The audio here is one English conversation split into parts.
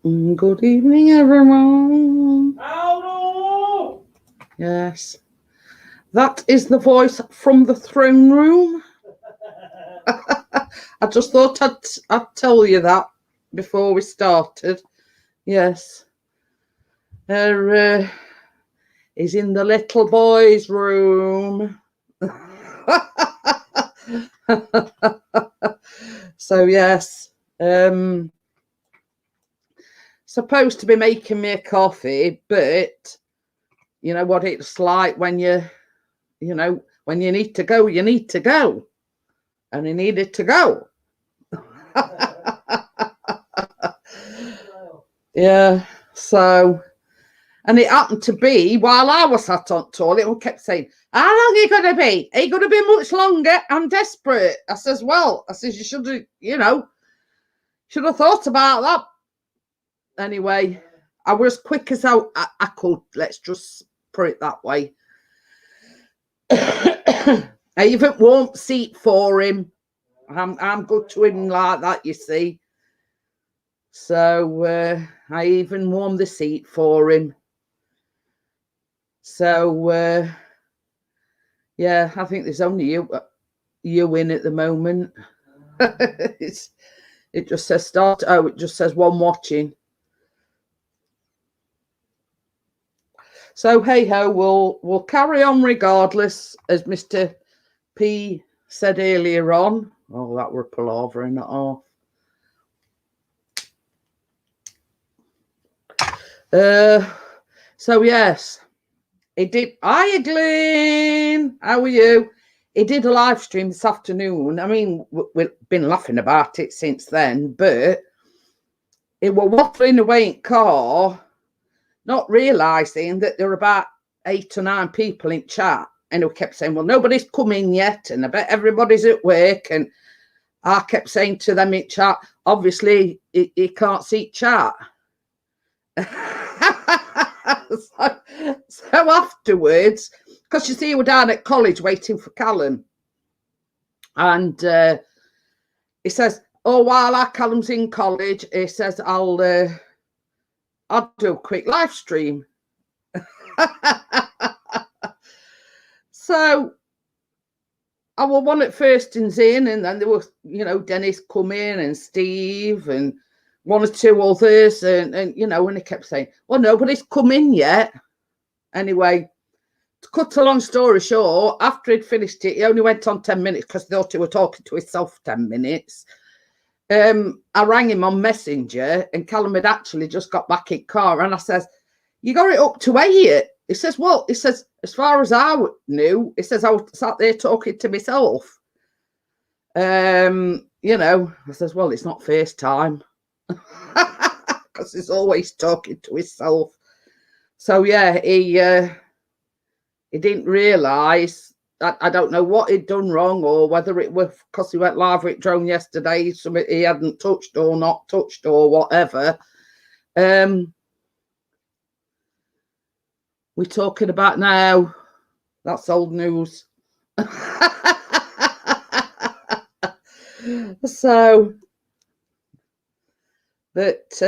Good evening, everyone. Hello! Yes, that is the voice from the throne room. I just thought I'd tell you that before we started. Yes, there is in the little boy's room. So yes, supposed to be making me a coffee, but you know what it's like when when you need to go, you need to go. And he needed to go. Yeah, so, and it happened to be while I was sat on toilet, we kept saying, how long are you going to be? Are you going to be much longer? I'm desperate. I says, well, you should have, should have thought about that. Anyway, I was as quick as I could. Let's just put it that way. I even warmed seat for him. I'm good to him like that, you see. So I even warmed the seat for him. So yeah, I think there's only you in at the moment. It just says start. Oh, it just says one watching. So hey ho, we'll carry on regardless, as Mr. P said earlier on. Oh, that were palaver and off. So yes, he did. Hiya, Glenn. How are you? He did a live stream this afternoon. I mean, we've been laughing about it since then, but it was waffling away in car, not realising that there were about 8 or 9 people in chat. And he kept saying, well, nobody's come in yet, and I bet everybody's at work. And I kept saying to them in chat, obviously, he can't see chat. So afterwards, because you see, we're down at college waiting for Callum, and he says, "Oh, while our Callum's in college, he says I'll do a quick live stream." So I was one at first in, and then there was, Dennis come in and Steve and one or two others, and and he kept saying, well, nobody's come in yet. Anyway, to cut a long story short, after he'd finished it, he only went on 10 minutes because he thought he was talking to himself 10 minutes. I rang him on Messenger, and Callum had actually just got back in car, and I says, you got it up to 8. He says, well, he says, as far as I knew, he says, I was sat there talking to myself. I says, well, it's not FaceTime. Because he's always talking to himself. So yeah, he didn't realise. I don't know what he'd done wrong, or whether it was because he went live with drone yesterday, something he hadn't touched or not touched or whatever. We're talking about now. That's old news. So, but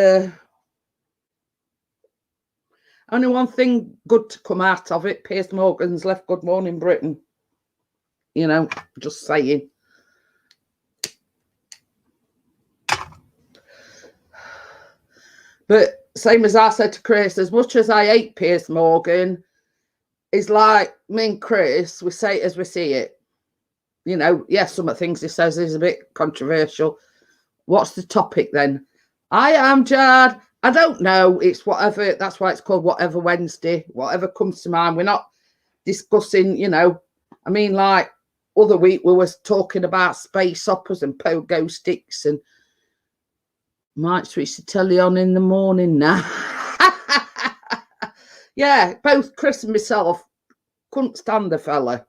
only one thing good to come out of it. Piers Morgan's left Good Morning Britain. Just saying. But same as I said to Chris, as much as I hate Piers Morgan, it's like me and Chris, we say it as we see it. Yes, some of the things he says is a bit controversial. What's the topic then? I am Jad. I don't know. It's whatever. That's why it's called Whatever Wednesday. Whatever comes to mind. We're not discussing, I mean, like other week we was talking about space operas and pogo sticks, and might switch the telly on in the morning now. Yeah, both Chris and myself couldn't stand the fella.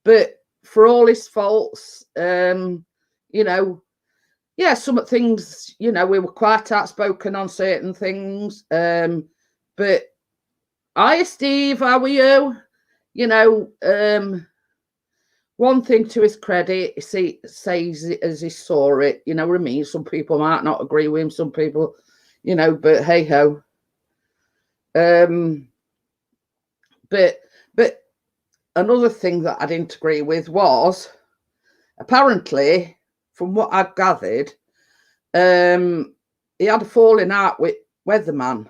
But for all his faults, yeah, some things, we were quite outspoken on certain things. But hiya, Steve, how are you? One thing to his credit, he says as he saw it, what I mean? Some people might not agree with him. Some people, you know, but hey ho. But another thing that I didn't agree with was, apparently, from what I've gathered, he had a falling out with Weatherman.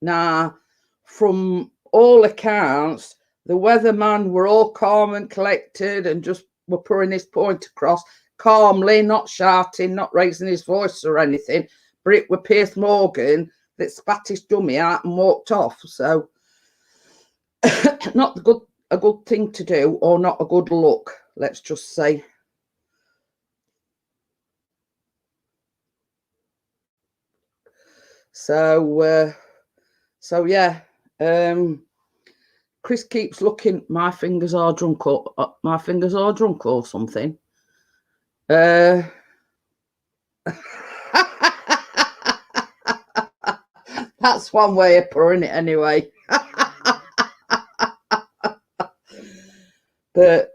Now, from all accounts, the Weatherman were all calm and collected and just were putting his point across calmly, not shouting, not raising his voice or anything. But it was Piers Morgan that spat his dummy out and walked off. So, not a good thing to do, or not a good look, let's just say. So yeah. Chris keeps looking. My fingers are drunk, or something. That's one way of putting it, anyway. But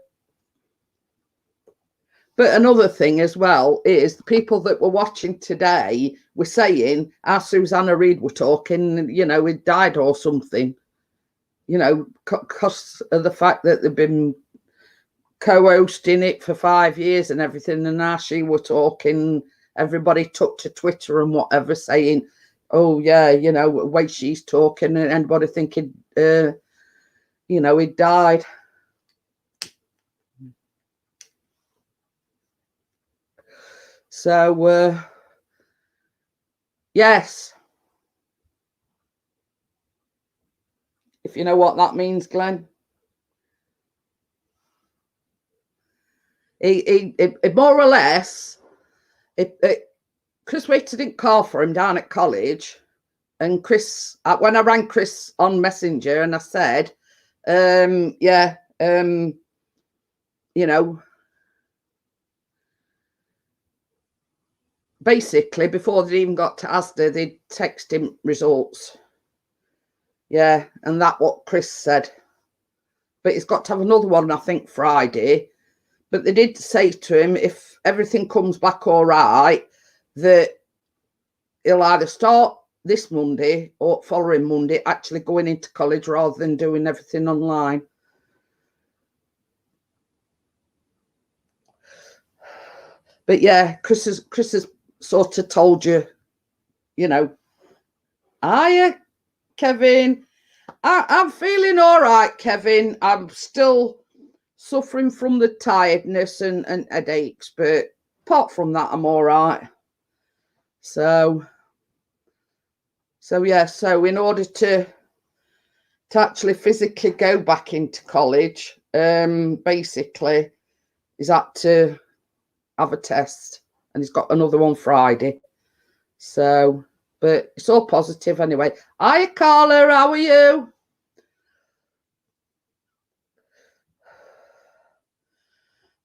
another thing as well is the people that were watching today were saying how Susanna Reid were talking, you know, it died or something, you know, because of the fact that they've been co-hosting it for 5 years and everything. And now she were talking, everybody took to Twitter and whatever saying, oh yeah, you know, the way she's talking, and anybody thinking, you know, he died. So, yes. If you know what that means, Glenn. He more or less, Chris Waiter didn't call for him down at college. And Chris, when I rang Chris on Messenger and I said, yeah, you know, basically, before they even got to Asda, they'd text him results. Yeah, and that's what Chris said. But he's got to have another one, I think, Friday. But they did say to him, if everything comes back all right, that he'll either start this Monday or following Monday actually going into college rather than doing everything online. But yeah, Chris has sort of told you, you know, hiya, Kevin. I'm feeling all right, Kevin. I'm still suffering from the tiredness and headaches, but apart from that, I'm all right. So yeah, so in order to actually physically go back into college, basically, he's had to have a test, and he's got another one Friday. So, but it's all positive anyway. Hi, Carla, how are you?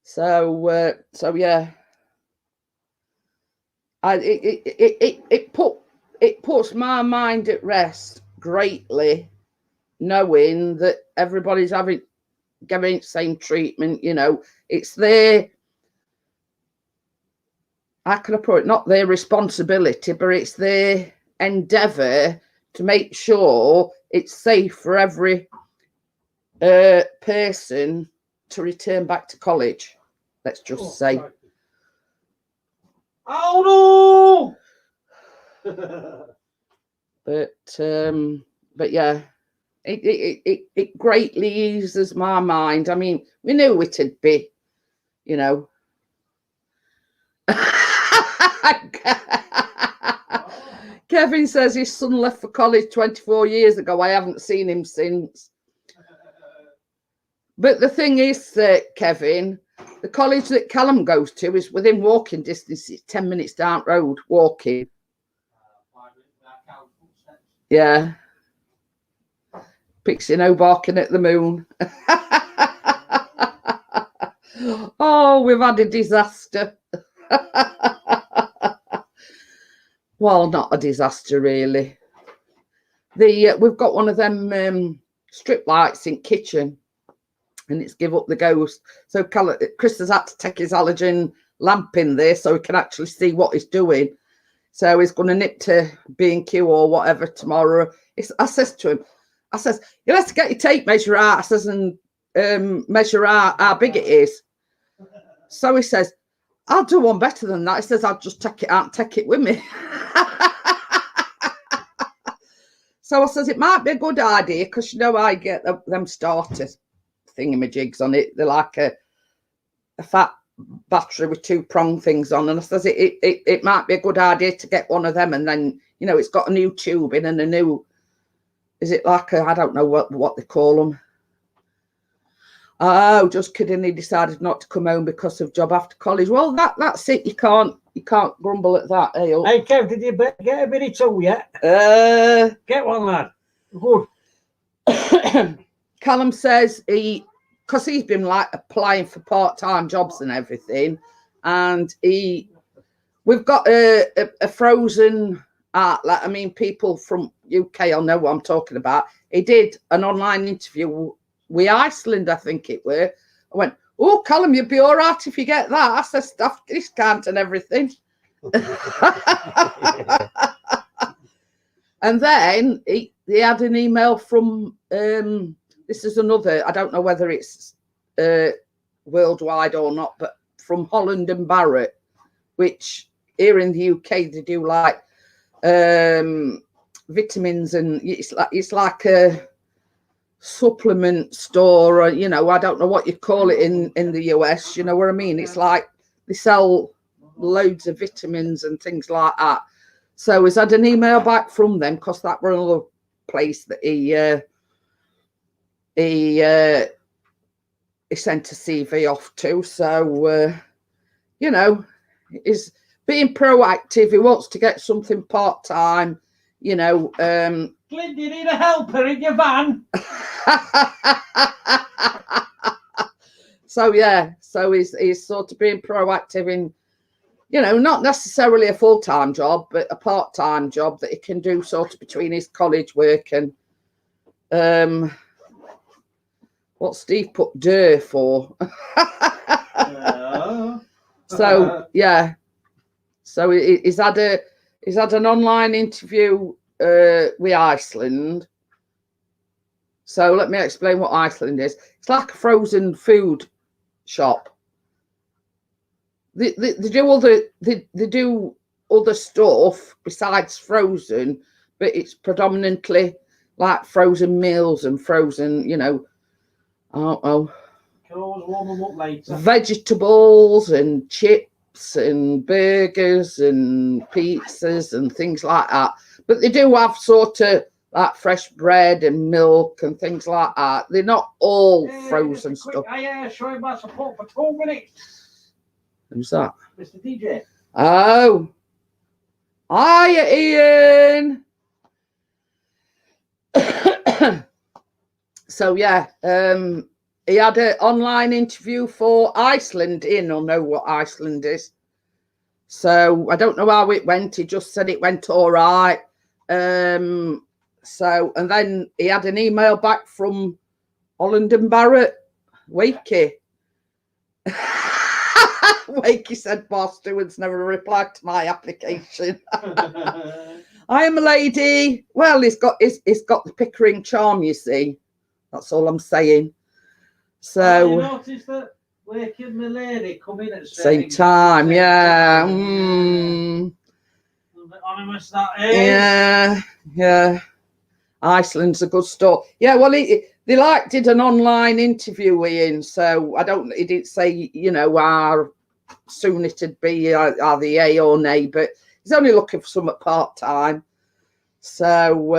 So yeah, it puts my mind at rest greatly, knowing that everybody's getting the same treatment. You know, it's their, how can I put it? Not their responsibility, but it's their endeavour to make sure it's safe for every person to return back to college. Let's just say. Oh no! But yeah, it greatly eases my mind. I mean, we knew it'd be, you know. Kevin says his son left for college 24 years ago. I haven't seen him since. But the thing is, Kevin, the college that Callum goes to is within walking distance. It's 10 minutes down the road walking. Yeah. Pixie no barking at the moon. Oh, we've had a disaster. Well, not a disaster, really. We've got one of them strip lights in kitchen, and it's give up the ghost. So Chris has had to take his halogen lamp in there so he can actually see what he's doing. So he's going to nip to B&Q or whatever tomorrow. I says to him, I says, you'll have to get your tape measure out. I says, and measure out how big it is. So he says, I'll do one better than that. He says, I'll just take it out and take it with me. So I says, it might be a good idea because, you know, I get them starter thingamajigs on it. They're like a fat battery with 2 prong things on. And I says, it might be a good idea to get one of them. And then, you know, it's got a new tube in and a new, is it like I don't know what they call them. Oh, just kidding. He decided not to come home because of job after college. Well, that's it. You can't grumble at that, eh? Hey, Kev, did you get a bitty tool yet? Get one, lad. Good. Callum says because he's been like applying for part-time jobs and everything, and we've got a frozen outlet. I mean, people from UK will know what I'm talking about. He did an online interview with Iceland, I think it were. I went, oh, Callum, you'd be all right if you get that. I said, staff discount and everything. And then he had an email from, this is another, I don't know whether it's worldwide or not, but from Holland and Barrett, which here in the UK, they do like vitamins, and it's like a supplement store, or, you know, I don't know what you call it in the US, you know what I mean? It's like they sell loads of vitamins and things like that. So he's had an email back from them because that were another place that he sent a CV off to. So you know, he's being proactive. He wants to get something part-time, you know. Clint, do you need a helper in your van? So yeah, so he's sort of being proactive in, you know, not necessarily a full-time job, but a part-time job that he can do sort of between his college work and what Steve put "der" for. So yeah, so he's had an online interview with Iceland. So let me explain what Iceland is. It's like a frozen food shop. They do other stuff besides frozen, but it's predominantly like frozen meals and frozen, you know, Can always warm them up later. Vegetables and chips and burgers and pizzas and things like that. But they do have sort of like fresh bread and milk and things like that. They're not all frozen stuff. I show you my support for 2 minutes. Who's that? Mr. DJ. Oh. Hiya, Ian. So yeah, he had an online interview for Iceland. Ian will know what Iceland is. So I don't know how it went. He just said it went all right. So, and then he had an email back from Holland and Barrett, Wakey. Wakey said, Boss Stewart's never replied to my application. I am a lady. Well, he's got the Pickering charm, you see. That's all I'm saying. So you noticed that Wakey and my lady come in at the same time, yeah. A little bit anonymous, that is. Yeah. Iceland's a good store. Yeah, well, they did an online interview with him, so he didn't say, you know, how soon it'd be, are the A or nay, but he's only looking for something part-time. So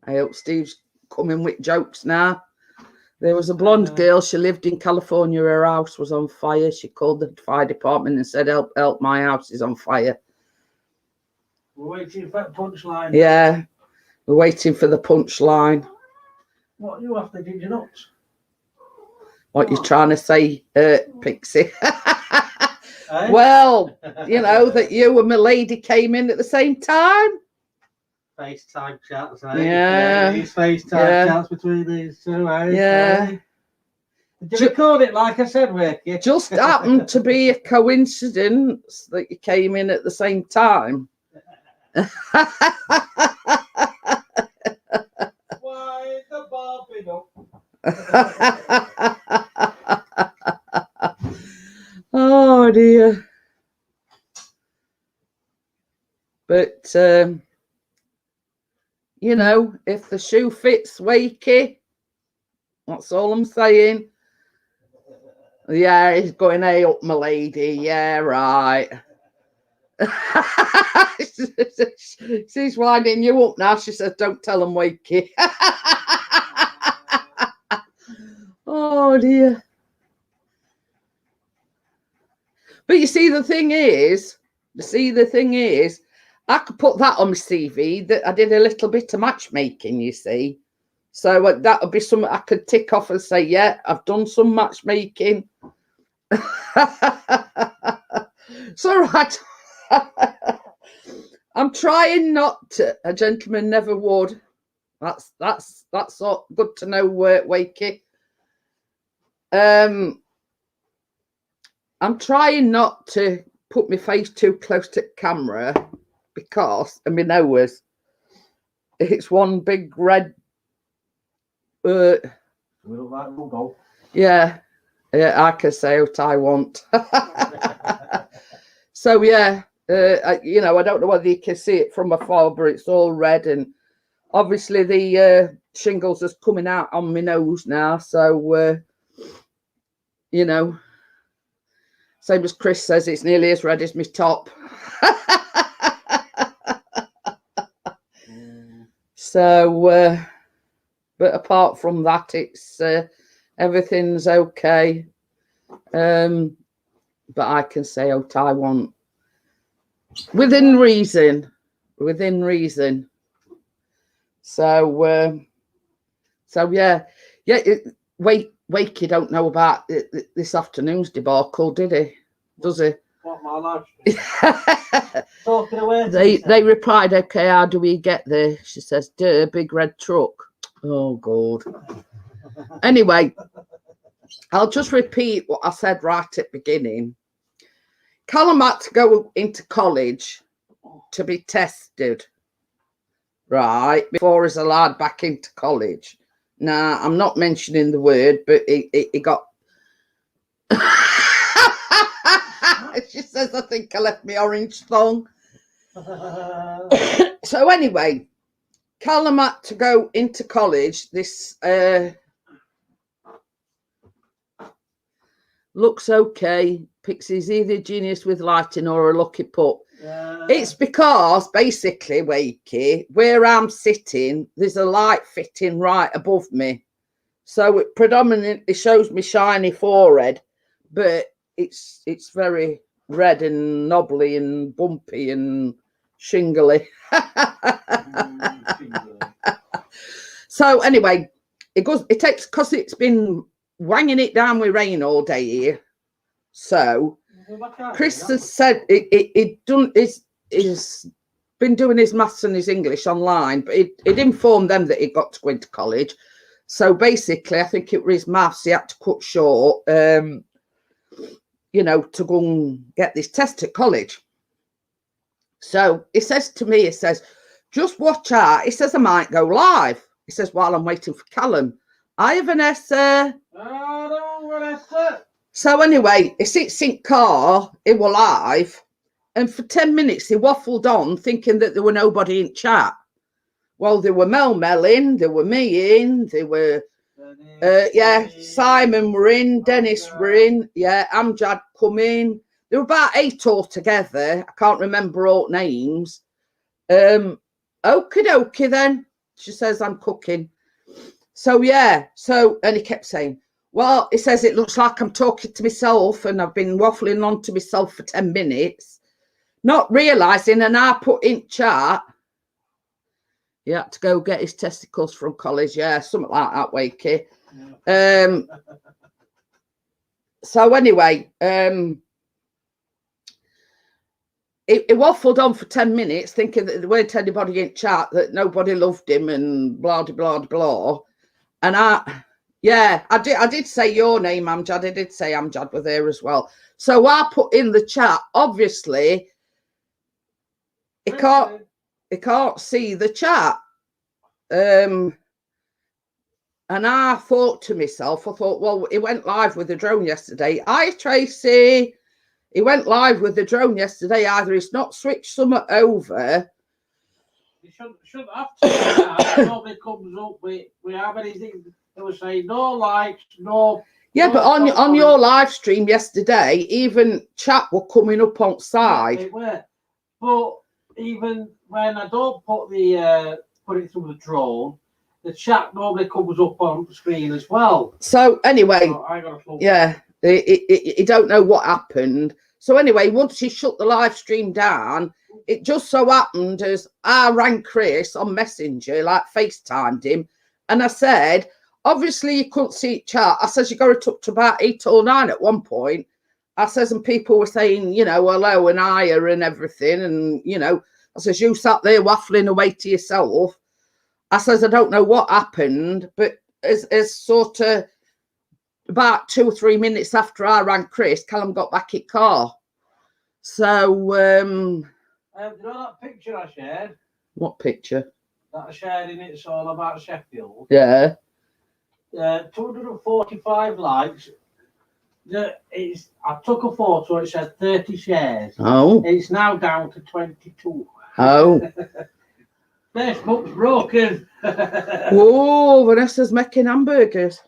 I hope Steve's coming with jokes now. There was a blonde girl. She lived in California. Her house was on fire. She called the fire department and said, help, my house is on fire. We're waiting for the punchline. Yeah, we're waiting for the punchline. What, you have to do your nuts? What you trying to say, Pixie? Well, you know, that you and my lady came in at the same time. FaceTime chats, Yeah. These FaceTime chats between these two, Yeah. Did you record it like I said, Wakey? Just happened to be a coincidence that you came in at the same time. Why the bobbing up? Oh dear. But you know, if the shoe fits, Wakey, that's all I'm saying. Yeah, he's going, hey up, my lady. Yeah, right. She's winding you up now. She says, don't tell him, Wakey. Oh dear. But you see, the thing is, I could put that on my CV that I did a little bit of matchmaking, you see. So that would be something I could tick off and say, yeah, I've done some matchmaking. So right. I'm trying not to. A gentleman never would. That's all good to know, Wakey. I'm trying not to put my face too close to the camera because I mean, nose, it's one big red. Yeah, I can say what I want. So yeah, you know, I don't know whether you can see it from afar, but it's all red, and obviously the shingles is coming out on my nose now. So you know. Same as Chris says, it's nearly as red as my top. So, but apart from that, it's everything's okay. But I can say what I want within reason. So, so yeah. Wake, you don't know about this afternoon's debacle, did he? Does he? What, my live talking away. They replied, okay, how do we get there? She says, duh, big red truck. Oh, God. Anyway, I'll just repeat what I said right at the beginning. Callum had to go into college to be tested, right, before he's allowed back into college. Now, I'm not mentioning the word, but he got... She says, I think I left my orange thong. So anyway, Callum had to go into college. This looks okay. Pixie's either genius with lighting or a lucky putt. It's because basically, Wakey, where I'm sitting, there's a light fitting right above me. So it predominantly shows me shiny forehead, but it's very red and knobbly and bumpy and shingly. So anyway, it takes, because it's been wanging it down with rain all day here. So Chris has said he's been doing his maths and his English online, but it informed them that he got to go into college. So basically, I think it was his maths he had to cut short, you know, to go and get this test at college. So he says to me, he says, just watch out. He says, I might go live. He says, while I'm waiting for Callum. I have Vanessa. So anyway, he sits in car, he were live, and for 10 minutes he waffled on thinking that there were nobody in chat. Well, there were Mel in, there were me in, there were, yeah, Simon were in, Dennis were in, yeah, Amjad come in. There were about 8 altogether. I can't remember all names. Okie dokie then. She says, I'm cooking. So, yeah, so, and he kept saying, well, he says, it looks like I'm talking to myself and I've been waffling on to myself for 10 minutes, not realising, and I put in chat, he had to go get his testicles from college. Yeah, something like that, Wakey. Yeah. So anyway, he waffled on for 10 minutes, thinking that there weren't anybody in chat, that nobody loved him, and blah blah blah. And I did say your name, Amjad. I did say Amjad was there as well. So I put in the chat, obviously, he can't see the chat. And I thought to myself, well, he went live with the drone yesterday. Hi, Tracy. He went live with the drone yesterday. Either he's not switched something over. You shouldn't have to do that. Nobody comes up with how many things they were saying, no likes, no. Yeah, no but on your live stream yesterday, even chat were coming up on side. Yeah, it were. But even when I don't put the put it through the drone, the chat normally comes up on the screen as well. So anyway, he don't know what happened. So anyway, once he shut the live stream down, it just so happened as I rang Chris on Messenger, like FaceTimed him, and I said, obviously you couldn't see chat. I says you got it up to about 8 or 9 at one point. I says, and people were saying, you know, hello and hiya and everything, and you know, I says you sat there waffling away to yourself. I says, I don't know what happened, but as sort of about 2 or 3 minutes after I rang Chris, Callum got back in car. So, you know that picture I shared? What picture? That I shared in It's All About Sheffield. Yeah. 245 likes. I took a photo, it said 30 shares. Oh. It's now down to 22. Oh. Facebook's broken. Oh, Vanessa's making hamburgers.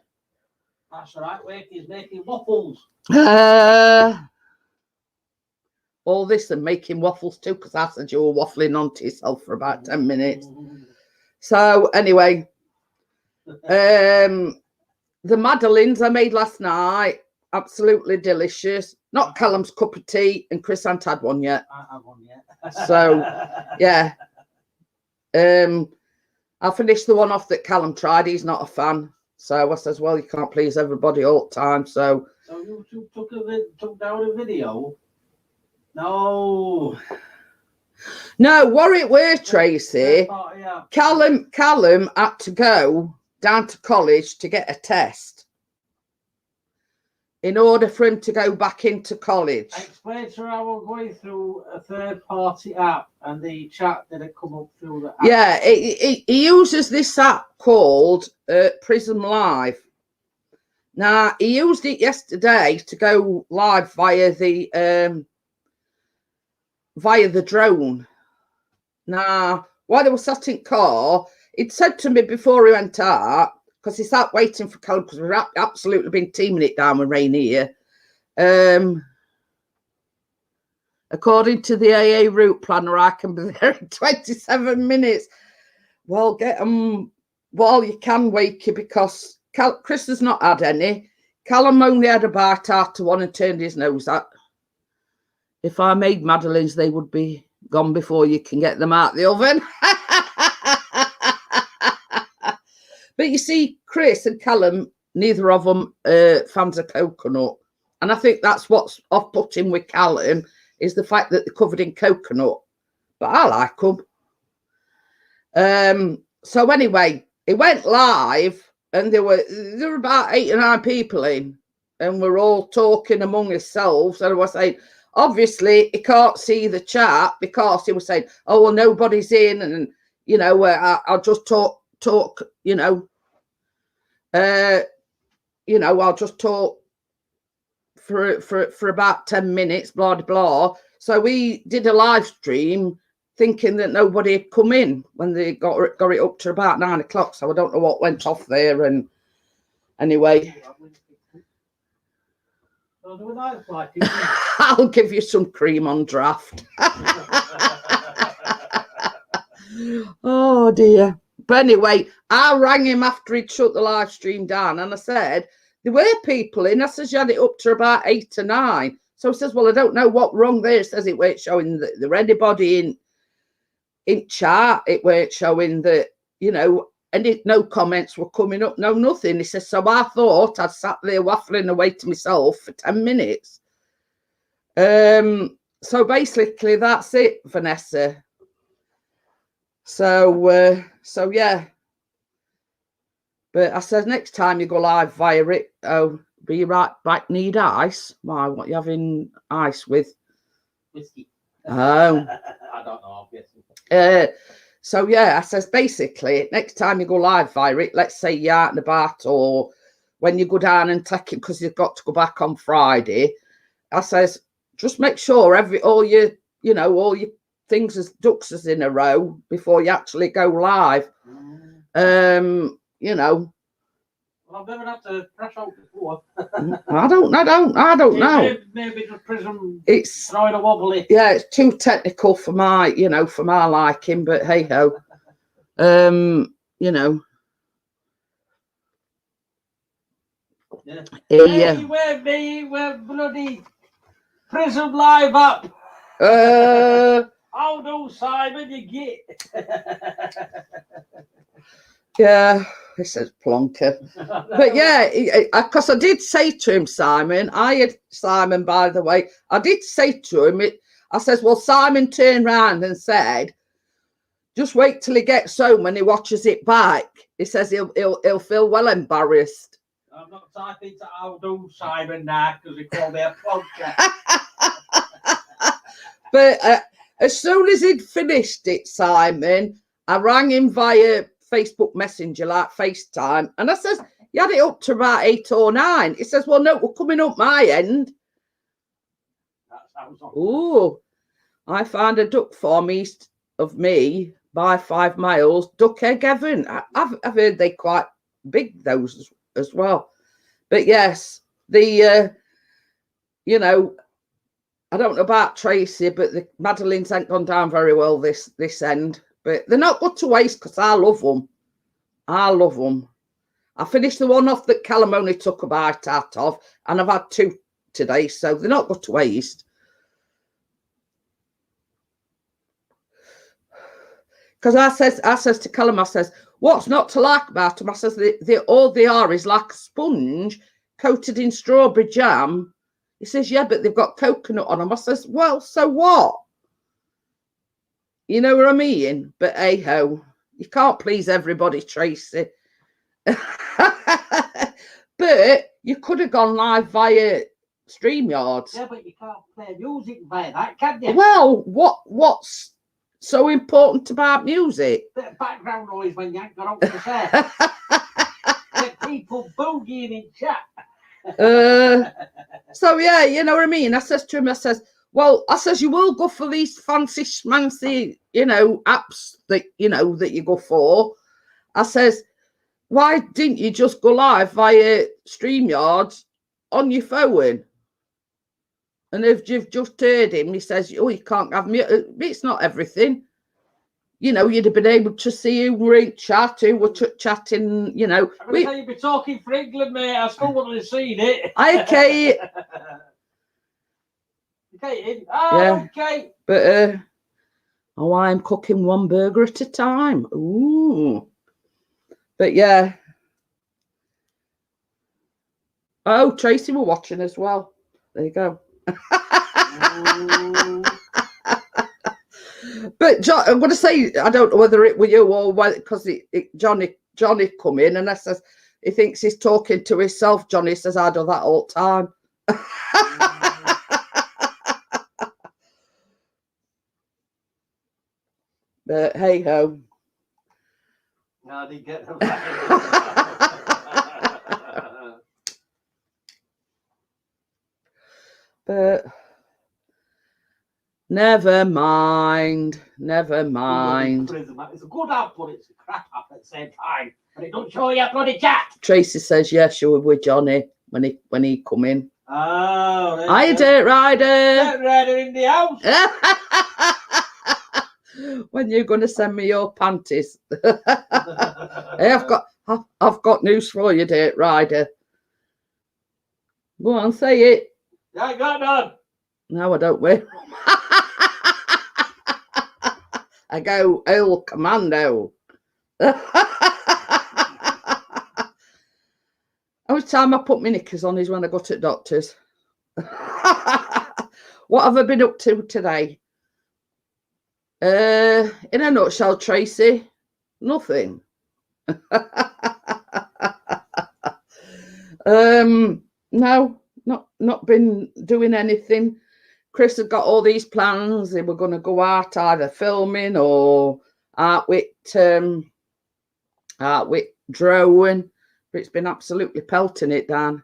That's all right, Wakey's making waffles. All this and making waffles too, because I said you were waffling onto yourself for about 10 minutes. So anyway, the madeleines I made last night, absolutely delicious. Not Callum's cup of tea, and Chris hasn't had one yet. I haven't had one yet. So yeah. I finished the one off that Callum tried. He's not a fan. So I says, well, you can't please everybody all the time. So you took down a video? No. No, what it were, Tracy, Callum had to go down to college to get a test in order for him to go back into college. Explain to her how I'm going through a third-party app and the chat didn't come up through the app. Yeah, he uses this app called Prism Live. Now, he used it yesterday to go live via the drone. Now, while they were sat in car, he'd said to me before he went out, because he sat waiting for Callum, because we've absolutely been teaming it down with rain here. According to the AA route planner, I can be there in 27 minutes. Well, get them while you can, Wakey, because Chris has not had any. Callum only had a bite out of one and turned his nose at. If I made madeleines, they would be gone before you can get them out the oven. But you see, Chris and Callum, neither of them fans of coconut. And I think that's what's off-putting with Callum, is the fact that they're covered in coconut. But I like them. So anyway, it went live, and there were about 8 or 9 people in, and we're all talking among ourselves. And I was saying, obviously, he can't see the chat because he was saying, oh, well, nobody's in, and, you know, I'll just talk, you know, I'll just talk for about 10 minutes, blah, blah, blah. So we did a live stream thinking that nobody had come in when they got it up to about 9 o'clock. So I don't know what went off there. And anyway, I'll give you some cream on draft. Oh dear. But anyway, I rang him after he'd shut the live stream down, and I said, there were people in. I says, you had it up to about 8 or 9. So he says, well, I don't know what wrong there. It says it weren't showing that there anybody in chat. It weren't showing that, you know, and no comments were coming up, no nothing. He says, so I thought I'd sat there waffling away to myself for 10 minutes. so basically that's it, Vanessa. So yeah. But I said next time you go live via it, oh, be right back. Need ice? Why? What you having ice with? Whiskey. Oh, I don't know, obviously. so yeah, I says basically next time you go live via it, let's say you're out and about, or when you go down and take it because you've got to go back on Friday. I says just make sure all your things as ducks is in a row before you actually go live. Well, I've never had to crash out before. I don't know. Maybe just prism. It's throwing a wobbly. Yeah, it's too technical for my liking. But hey ho, Yeah. Yeah. Hey, we're bloody prism live up. How do Simon you get? Yeah, he says plonker. But yeah, because I did say to him, Simon, by the way, I did say to him, I says, well, Simon turned round and said, just wait till he gets home and he watches it back. He says he'll feel well embarrassed. I'm not typing to how do Simon now because he called me a plonker. But as soon as he'd finished it, Simon, I rang him via Facebook Messenger, like FaceTime, and I says, you had it up to about 8 or 9. He says, well, no, we're coming up my end. Oh, I found a duck farm east of me by 5 miles, Duck Egg Heaven. I've heard they quite big, those as well. But yes, I don't know about Tracy, but the Madeline's ain't gone down very well this end. But they're not good to waste because I love them. I finished the one off that Callum only took a bite out of, and I've had 2 today, so they're not good to waste. Because I says to Callum, I says, what's not to like about them? I says, all they are is like a sponge coated in strawberry jam. He says, yeah, but they've got coconut on them. I says, well, so what? You know what I mean? But hey ho, you can't please everybody, Tracy. But you could have gone live via StreamYards. Yeah, but you can't play music via that, can you? Well, what's so important about music? Bit of background noise when you ain't got out to say. Get people boogieing in chat. So yeah, you know what I mean? I says to him, well, you will go for these fancy schmancy, apps that you go for. I says, why didn't you just go live via StreamYards on your phone? And if you've just heard him, he says, oh, you can't have me. It's not everything. You'd have been able to see who were in chat, who were chatting, I'm going to say you'd be talking for England, mate. I still wouldn't have seen it. Okay. Okay. Oh, yeah. Okay. But, I'm cooking one burger at a time. Ooh. But, yeah. Oh, Tracy were watching as well. There you go. But John, I'm going to say, I don't know whether it were you or whether, because Johnny come in and I says, he thinks he's talking to himself. Johnny says, I do that all the time. But hey ho. No, I didn't get them. But never mind. It's a good app, but it's a crap app at the same time. And it don't show you a bloody chat. Tracy says, yes, you were with Johnny when he come in. Oh, Hiya, Dirt Rider. Dirt Rider in the house. When you're going to send me your panties? Hey, I've got news for you, Dirt Rider. Go on, say it. I got none. No, I don't wear them. I go old commando. Every time I put my knickers on is when I go to the doctors. What have I been up to today? In a nutshell, Tracy, nothing. No, not been doing anything. Chris had got all these plans. They were going to go out either filming or out with drawing. But it's been absolutely pelting it down.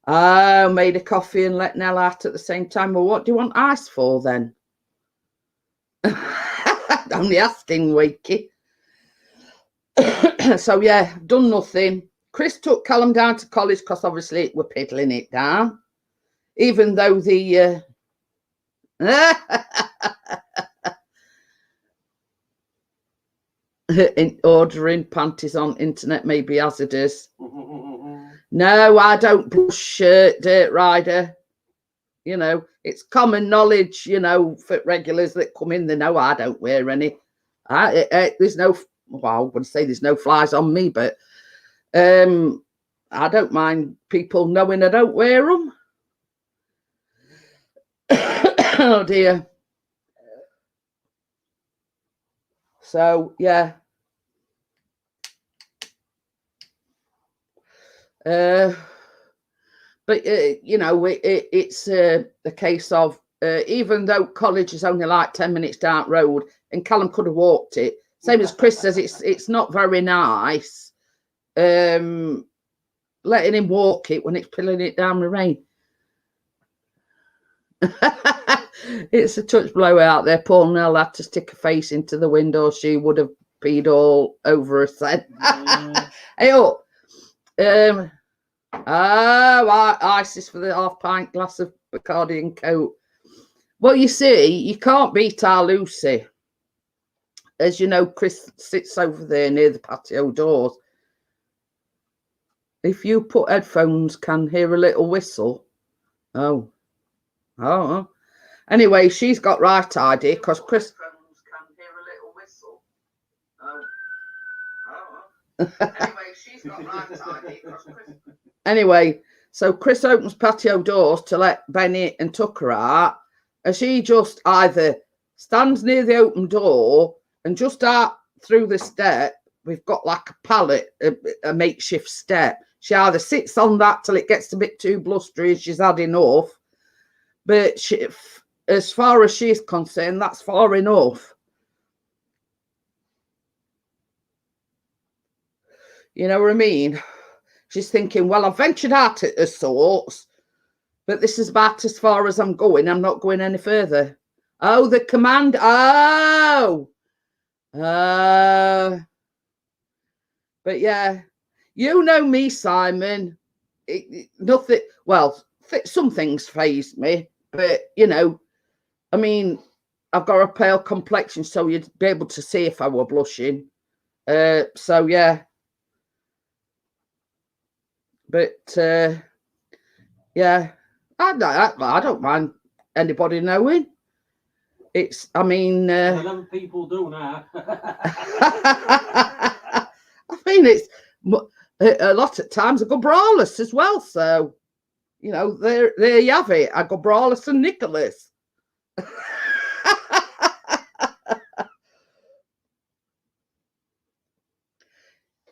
I made a coffee and let Nell out at the same time. Well, what do you want ice for then? Only asking, Wakey. So yeah, done nothing. Chris took Callum down to college because obviously we're piddling it down. Even though the ordering panties on internet may be hazardous. No, I don't blush, Dirt Rider. You know, it's common knowledge, you know, for regulars that come in, they know I don't wear any. There's no, well, I would say there's no flies on me, but I don't mind people knowing I don't wear them. Oh dear. So yeah. But you know, it's a case of even though college is only like 10 minutes down road, and Callum could have walked it. Same as Chris says, it's not very nice letting him walk it when it's pilling it down the rain. It's a touch blow out there. Poor Nell had to stick her face into the window. She would have peed all over us then. Hey, oh, ISIS for the half-pint glass of Bacardi and Coke. Well, you see, you can't beat our Lucy. As you know, Chris sits over there near the patio doors. If you put headphones, can hear a little whistle. Oh. Anyway, she's got right idea because Chris can hear a little whistle. Anyway, she's got right idea because Chris. Anyway, so Chris opens patio doors to let Benny and Tucker out, and she just either stands near the open door and just out through the step. We've got like a pallet, a makeshift step. She either sits on that till it gets a bit too blustery and she's had enough. But she, as far as she's concerned, that's far enough. You know what I mean? She's thinking, well, I've ventured out of sorts, but this is about as far as I'm going. I'm not going any further. Oh, the command. Oh. But yeah, you know me, Simon. Nothing. Well, some things faze me, but you know, I mean, I've got a pale complexion, so you'd be able to see if I were blushing. So yeah. But yeah, I don't mind anybody knowing. It's, I mean, 11 people do now. I mean, it's a lot of times I go braless as well. So, you know, there you have it. I go braless and Nicholas.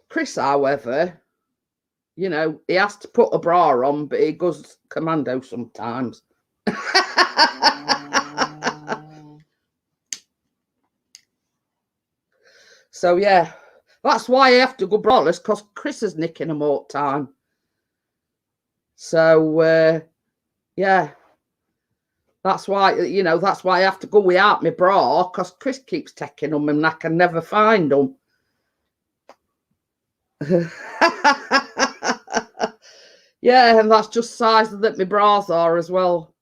Chris, however, you know, he has to put a bra on, but he goes commando sometimes. So yeah, that's why I have to go braless, because Chris is nicking them all the time. So yeah, that's why, you know, that's why I have to go without my bra, because Chris keeps taking them and I can never find them. Yeah, and that's just size that my bras are as well.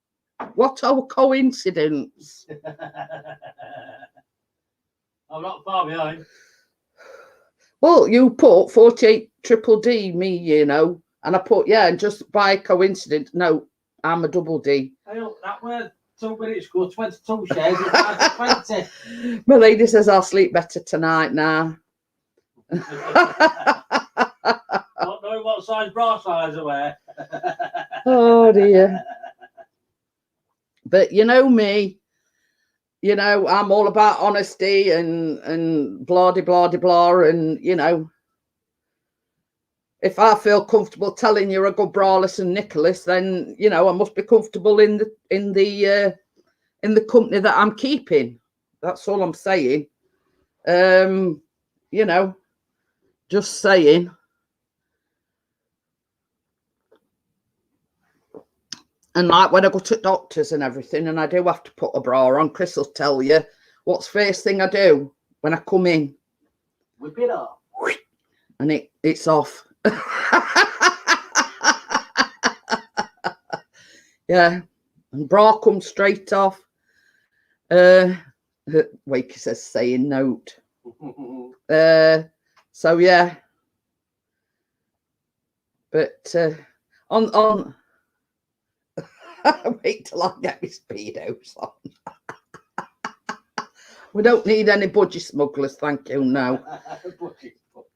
What a coincidence. I'm not far behind. Well, you put 48 triple D, me, you know, and I put, yeah, and just by coincidence, no, I'm a double D. Hey, look, that word 2 minutes ago, 22 shares, it's 20. My lady says I'll sleep better tonight now. Not knowing what size bra size I wear. Oh dear. But you know me, you know, I'm all about honesty and blah de blah de blah, and you know, if I feel comfortable telling you're a good brawler and Nicholas, then you know I must be comfortable in the company that I'm keeping. That's all I'm saying. You know, just saying. And like when I go to doctors and everything, and I do have to put a bra on, Chris will tell you what's the first thing I do when I come in. Whip it off. And it's off. Yeah. And bra comes straight off. Wakey says saying note. So yeah. But on wait till I get my speedos on. We don't need any budgie smugglers, thank you. No.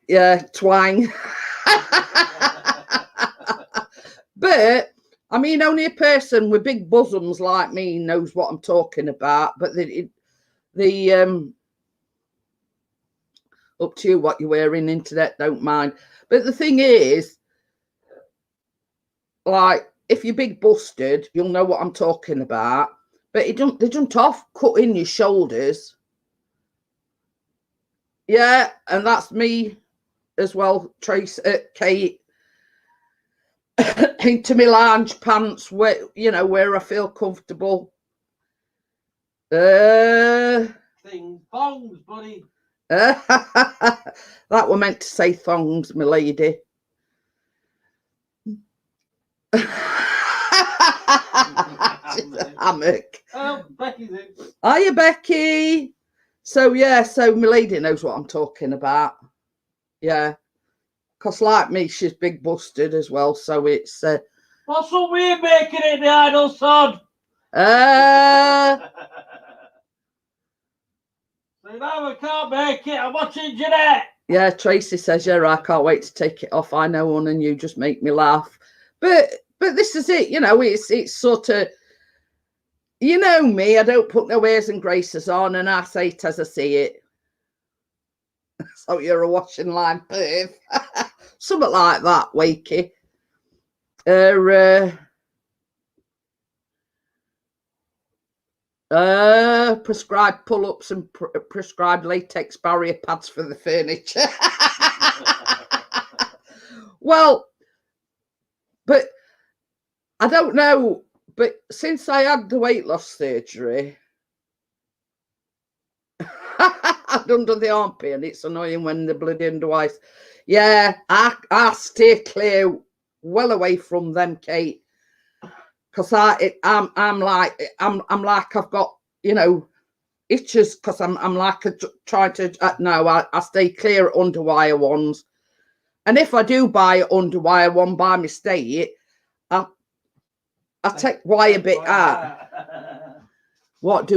Yeah, twang. But I mean, only a person with big bosoms like me knows what I'm talking about. But the up to you what you're wearing, internet, don't mind. But the thing is, like, if you're big busted, you'll know what I'm talking about. But they don't off cut in your shoulders. Yeah, and that's me as well, Trace, Kate. Into my lounge pants, where you know where I feel comfortable. Thongs, buddy. That were meant to say thongs, my lady. She's a hammock. Oh, Becky's in. Hiya, Becky. So yeah, so my lady knows what I'm talking about. Yeah. Because like me, she's big busted as well. So it's... What's up we're making it, the idle sod? So now I can't make it. I'm watching Jeanette. Yeah, Tracy says, yeah, I can't wait to take it off. I know, one, and you just make me laugh. But this is it. You know, it's sort of... You know me, I don't put no airs and graces on, and I say it as I see it. So you're a washing line perv. Something like that, Wakey. Prescribed pull-ups and prescribed latex barrier pads for the furniture. Well, but I don't know. But since I had the weight loss surgery, I've done the armpit, and it's annoying when the bloody under eyes. Yeah, I stay clear, well away from them, Kate, because I'm like I've got, you know, itches, because I'm like trying to no, I stay clear of underwire ones, and if I do buy an underwire one by mistake, I take wire bit out. What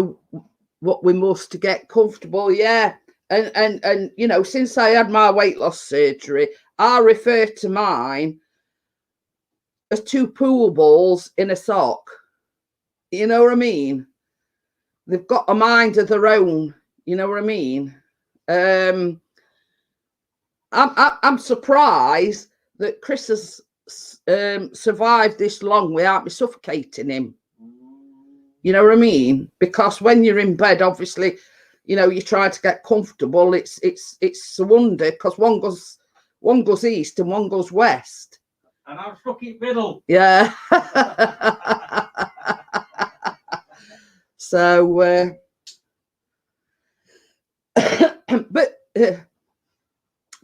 we must to get comfortable, yeah. And you know, since I had my weight loss surgery, I refer to mine as 2 pool balls in a sock. You know what I mean? They've got a mind of their own. You know what I mean? I'm surprised that Chris has survived this long without me suffocating him. You know what I mean? Because when you're in bed, obviously, you know, you try to get comfortable. It's a wonder, because one goes east and one goes west. And I'm stuck in the middle. Yeah. So,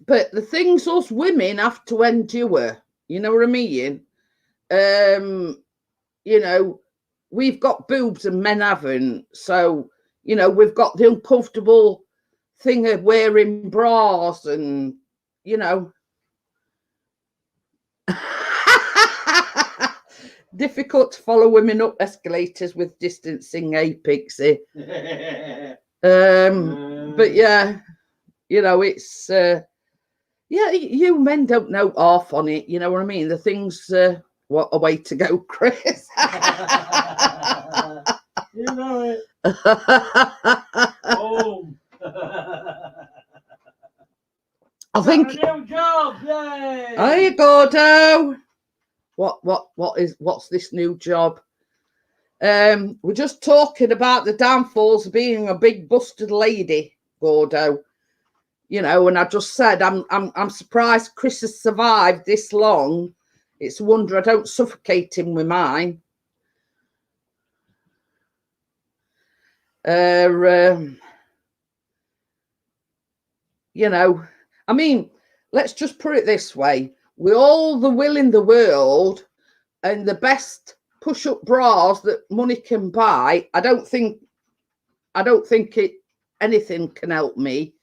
but the things us women have to endure, you know what I mean? You know, we've got boobs and men haven't. So, you know, we've got the uncomfortable thing of wearing bras and, you know. Difficult to follow women up escalators with distancing, Pixie. But yeah, you know, it's yeah, you men don't know half on it, you know what I mean? The things what a way to go, Chris. You know it. Boom. I think. Got a new job. Yay. There you go, Doe. What's this new job? We're just talking about the downfalls of being a big busted lady, Gordo. You know, and I just said I'm surprised Chris has survived this long. It's a wonder I don't suffocate him with mine. You know, I mean, let's just put it this way. With all the will in the world and the best push-up bras that money can buy, I don't think anything can help me.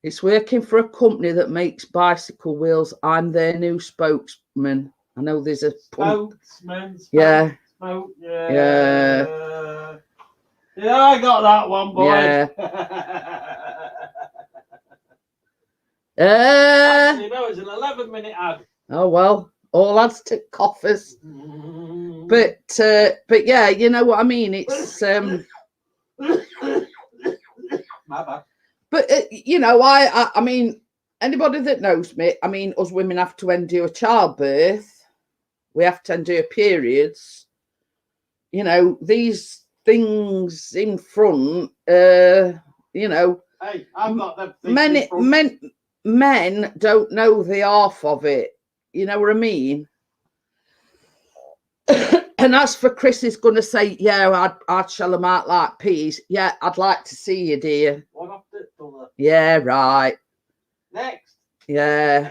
It's working for a company that makes bicycle wheels. I'm their new spokesman. I know there's a spokesman. Yeah. Yeah. Yeah, I got that one, boy. Yeah. Actually, no, it's an 11-minute ad. Oh well, all ads to coffers. But yeah, you know what I mean. It's My bad. But you know, I mean, anybody that knows me, I mean, us women have to endure childbirth. We have to endure periods. You know, these things in front. You know, hey, I've got them things men don't know the half of it. You know what I mean? And as for Chris is going to say, yeah, I'd shell them out like peas. Yeah, I'd like to see you, dear. What after it, fella? Yeah, right. Next. Yeah.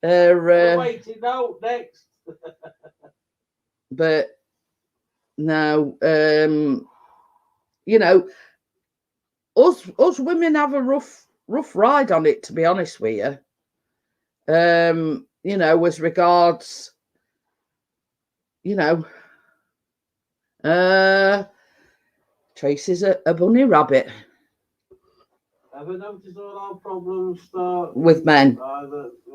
Waiting, no, next. But no, you know, us women have a rough ride on it, to be honest with you. You know, as regards, you know, Tracy's a bunny rabbit. Ever noticed all our problems start with men?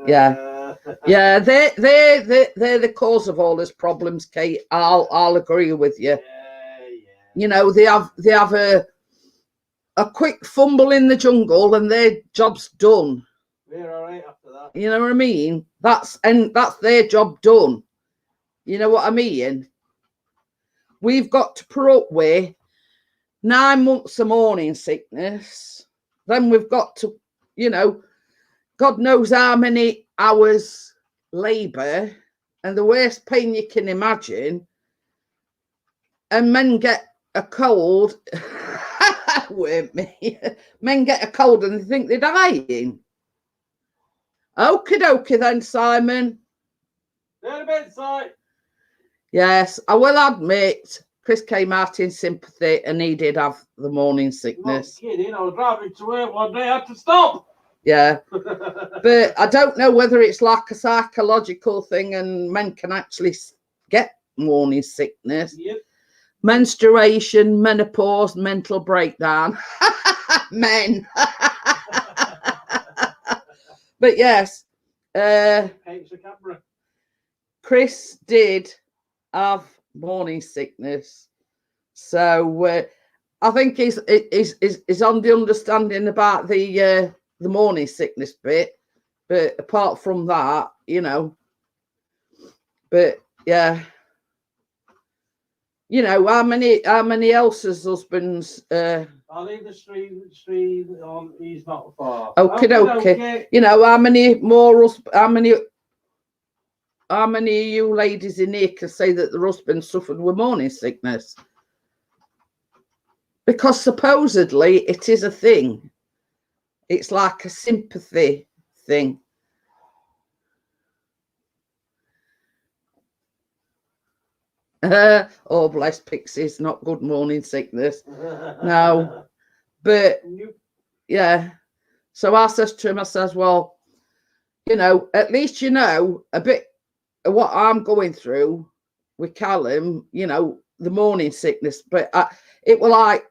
Yeah, yeah, they're the cause of all these problems, Kate. I'll agree with you. Yeah. You know, they have a quick fumble in the jungle and their job's done. We're all right after that. You know what I mean? That's their job done. You know what I mean? We've got to put up with 9 months of morning sickness. Then we've got to, you know, God knows how many hours labour and the worst pain you can imagine. And men get a cold. With me. Men get a cold and they think they're dying. Okie dokie then, Simon. In a bit, Si. Yes, I will admit, Chris came out in sympathy and he did have the morning sickness. Not kidding, I was driving to work one day, I had to stop. Yeah. But I don't know whether it's like a psychological thing and men can actually get morning sickness. Yep. Menstruation, menopause, mental breakdown. Men. But yes, Chris did have morning sickness, so I think he's on the understanding about the morning sickness bit. But apart from that, you know, but yeah, you know, how many else's husbands? I'll leave the stream on. He's not far. Okay. You know, how many of you ladies in here can say that their husband suffered with morning sickness? Because supposedly it is a thing. It's like a sympathy thing. Oh, bless Pixies, not good morning sickness. No. But, yeah. So I says to him, I says, well, you know, at least you know a bit of what I'm going through with Callum, you know, the morning sickness. But it was like,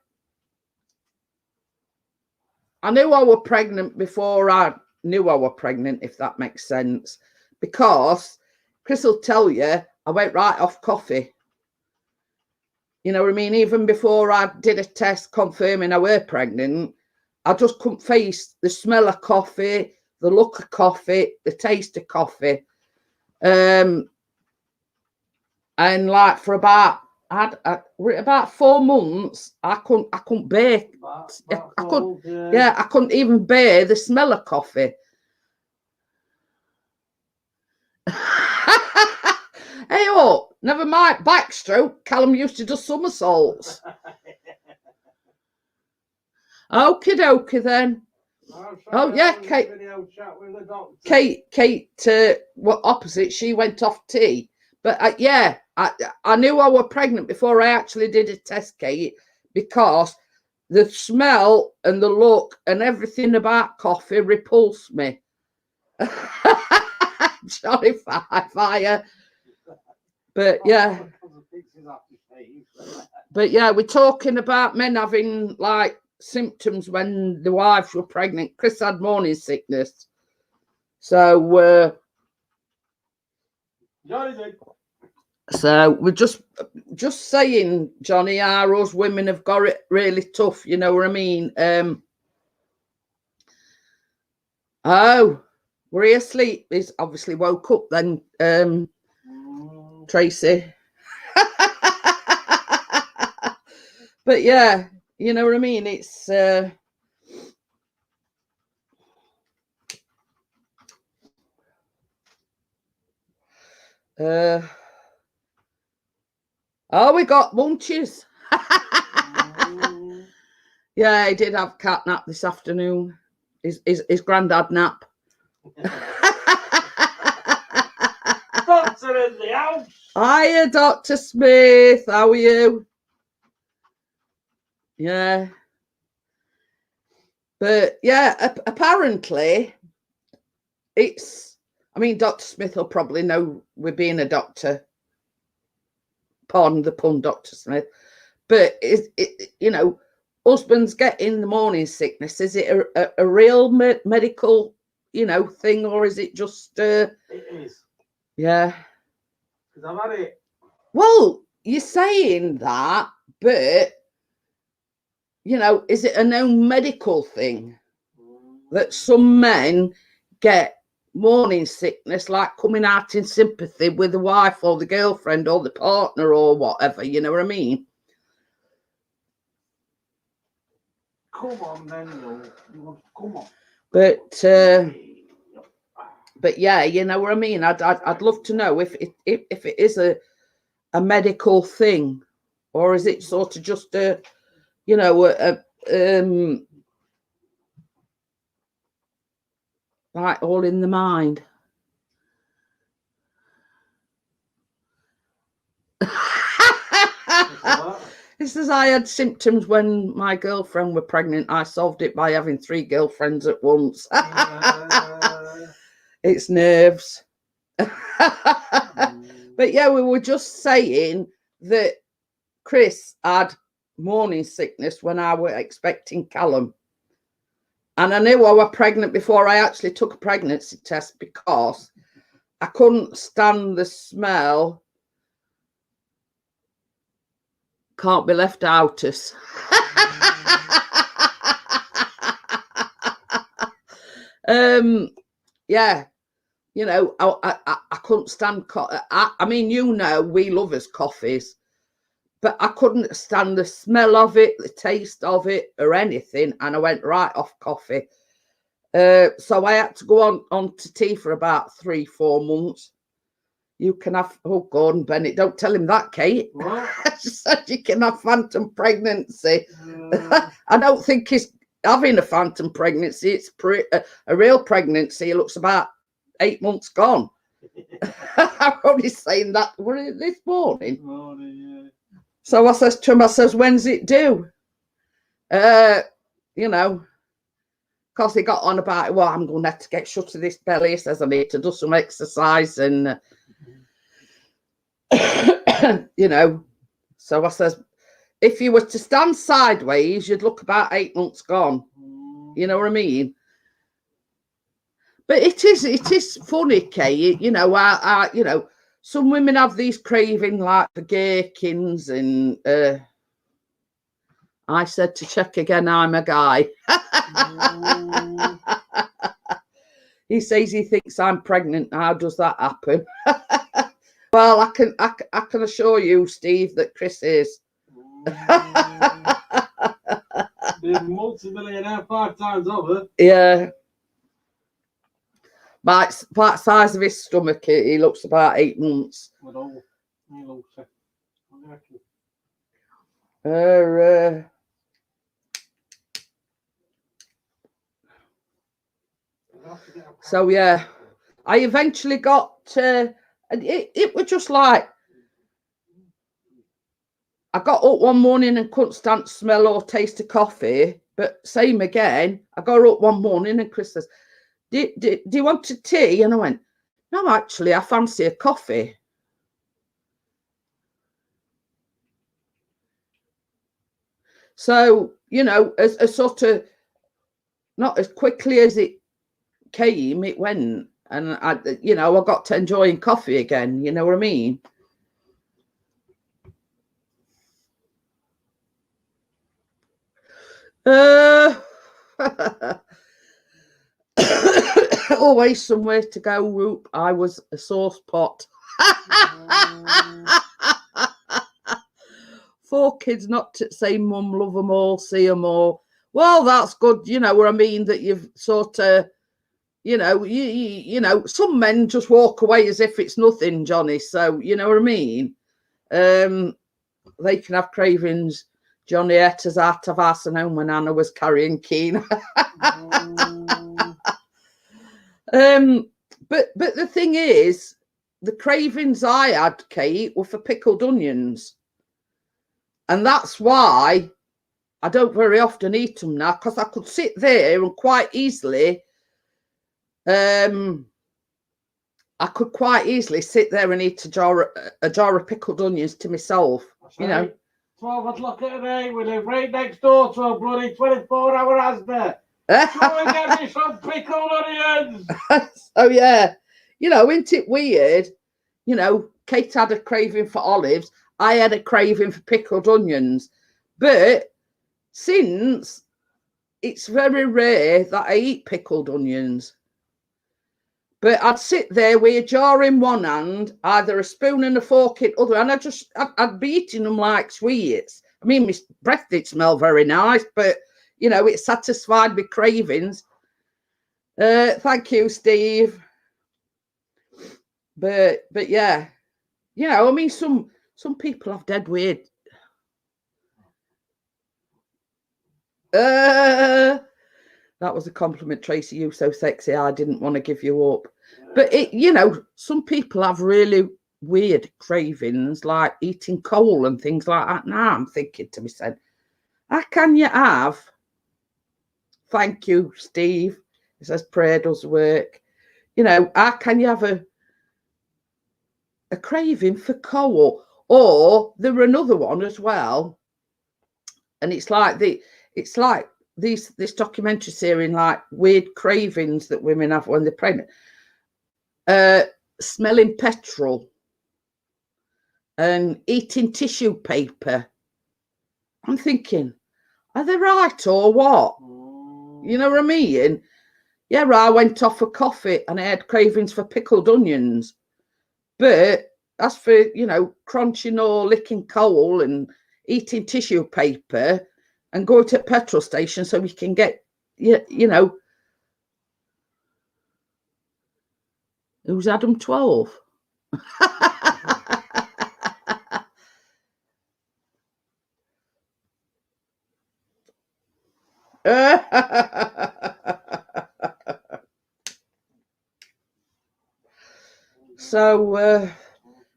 I knew I was pregnant before I knew I was pregnant, if that makes sense. Because Chris will tell you, I went right off coffee. You know what I mean? Even before I did a test confirming I were pregnant, I just couldn't face the smell of coffee, the look of coffee, the taste of coffee. And like for about 4 months, I couldn't bear. I couldn't even bear the smell of coffee. Hey, oh, never mind backstroke. Callum used to do somersaults. Okie dokie then. Oh yeah, Kate. What opposite? She went off tea. But yeah, I knew I was pregnant before I actually did a test, Kate, because the smell and the look and everything about coffee repulsed me. Sorry, fire. But yeah. But yeah, we're talking about men having like symptoms when the wives were pregnant. Chris had morning sickness. So we're just saying, Johnny, how us women have got it really tough, you know what I mean? Oh, were he asleep? He's obviously woke up then, Tracy. But yeah, you know what I mean? It's oh, we got munchies. Yeah, he did have cat nap this afternoon. His granddad nap. Doctor in the house. Hiya, Dr. Smith. How are you? Yeah. But yeah, apparently it's, I mean, Dr. Smith will probably know we're being a doctor. Pardon the pun, Dr. Smith. But you know, husbands getting the morning sickness. Is it a real medical, you know, thing, or is it just? It is. Yeah. Because I've had it. Well, you're saying that, but you know, is it a known medical thing that some men get morning sickness, like coming out in sympathy with the wife or the girlfriend or the partner or whatever? You know what I mean? Come on, then, come on. But yeah, you know what I mean. I'd love to know if it is a medical thing, or is it sort of just a, you know, like all in the mind. It says I had symptoms when my girlfriend were pregnant. I solved it by having 3 girlfriends at once. It's nerves. But yeah, we were just saying that Chris had morning sickness when I was expecting Callum. And I knew I was pregnant before I actually took a pregnancy test because I couldn't stand the smell. Can't be left out us. Yeah, you know, I couldn't stand I mean, you know, we love us coffees, but I couldn't stand the smell of it, the taste of it, or anything, and I went right off coffee. So I had to go on to tea for about 3-4 months. You can have, oh, Gordon Bennett, don't tell him that, Kate. She said you can have phantom pregnancy. I don't think he's having a phantom pregnancy. It's a real pregnancy. It looks about 8 months gone. I'm only saying that this morning. Yeah. So I says to him, I says, when's it due? You know, because he got on about, well, I'm going to have to get shut of this belly. He says I need to do some exercise and, you know. So I says, if you were to stand sideways, you'd look about 8 months gone. You know what I mean? But it is funny, Kay. You know, you know, some women have these craving like for gherkins, and I said to check again, I'm a guy. He says he thinks I'm pregnant. How does that happen? Well, I can assure you, Steve, that Chris is. Be a multi-millionaire 5 times over. Yeah. By the size of his stomach, he looks about 8 months. So yeah, I eventually got and it was just like I got up one morning and couldn't stand smell or taste of coffee. But same again, I got up one morning and Chris says, do you want a tea? And I went, no, actually, I fancy a coffee. So, you know, as a sort of, not as quickly as it came, it went. And, I got to enjoying coffee again. You know what I mean? Always somewhere to go. Whoop, I was a sauce pot. 4 kids, not to say mum, love them all, see them all. Well, that's good. You know what I mean? That you've sort of, you know, some men just walk away as if it's nothing, Johnny. So, you know what I mean? They can have cravings. Johnny ate us out of house and home when Anna was carrying Keen. But the thing is, the cravings I had, Kate, were for pickled onions. And that's why I don't very often eat them now, because I could sit there and quite easily, I could quite easily sit there and eat a jar of pickled onions to myself. That's you know. 12 o'clock at night, we live right next door to a bloody 24-hour Asda. Come and get me some pickled onions. Oh yeah, you know, isn't it weird? You know, Kate had a craving for olives. I had a craving for pickled onions. But since it's very rare that I eat pickled onions. But I'd sit there with a jar in one hand, either a spoon and a fork in the other, and I'd be eating them like sweets. I mean, my breath did smell very nice, but, you know, it satisfied my cravings. Thank you, Steve. But yeah, you know, I mean, some people have dead weird. That was a compliment, Tracy. You so sexy. I didn't want to give you up. But you know, some people have really weird cravings, like eating coal and things like that. Now I'm thinking to myself, how can you have? Thank you, Steve. It says prayer does work. You know, how can you have a craving for coal? Or there were another one as well, and it's like this documentary series, like weird cravings that women have when they're pregnant. Smelling petrol and eating tissue paper. I'm thinking, are they right or what? You know what I mean? Yeah, I went off for coffee and I had cravings for pickled onions. But as for, you know, crunching or licking coal and eating tissue paper and go to a petrol station so we can get, you know, who's Adam 12?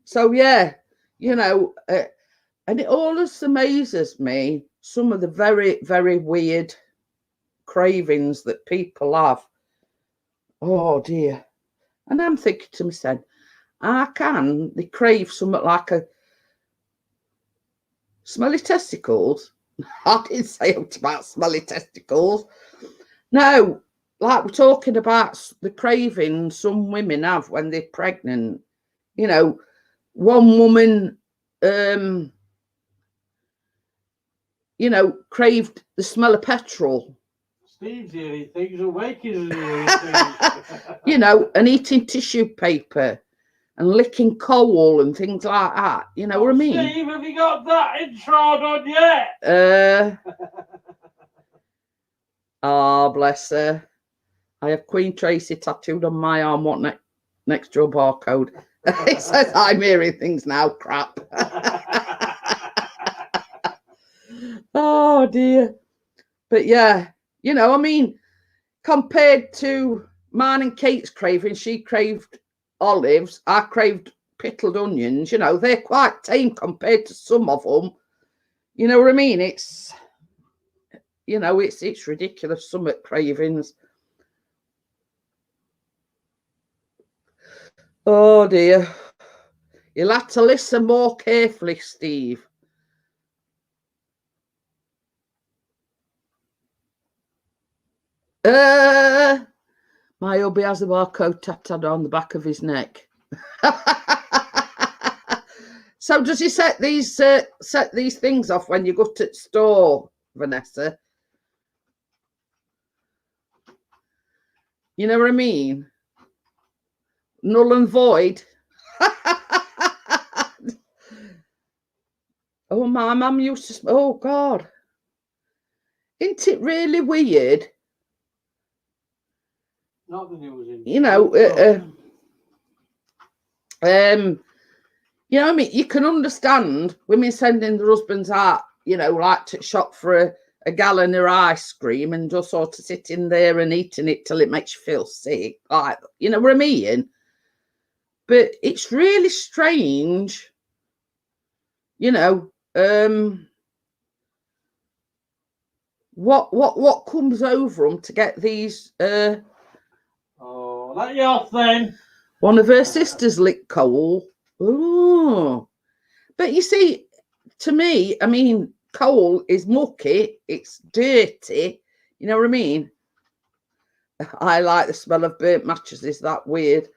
So yeah, you know, and it always amazes me, some of the very, very weird cravings that people have. Oh dear. And I'm thinking to myself, how can they crave something like a smelly testicles? I didn't say it about smelly testicles. No, like we're talking about the craving some women have when they're pregnant. You know, one woman, you know, craved the smell of petrol. Steve's hearing things, awake is hearing things. You know, and eating tissue paper and licking coal and things like that. You know what I mean? Steve, have you got that intro on yet? Oh, bless her. I have Queen Tracy tattooed on my arm. What next to a barcode? It says I'm hearing things now. Crap. Oh dear. But yeah, you know, I mean, compared to mine and Kate's craving, she craved olives. I craved pickled onions. You know, they're quite tame compared to some of them. You know what I mean? It's, you know, it's ridiculous, some cravings. Oh dear. You'll have to listen more carefully, Steve. My hubby has a barcode tattooed on the back of his neck. So does he set these things off when you go to the store, Vanessa? You know what I mean? Null and void. Oh, my mum used to. Oh God, isn't it really weird? Not the news. You know, you know what I mean? You can understand women sending their husbands out, you know, like to shop for a gallon of ice cream and just sort of sitting there and eating it till it makes you feel sick. Like, you know what I mean? But it's really strange, you know, what comes over them to get these oh, let you off then. One of her sisters licked coal. Oh, but you see, to me, I mean, coal is mucky, it's dirty, you know what I mean? I like the smell of burnt mattresses. Is that weird?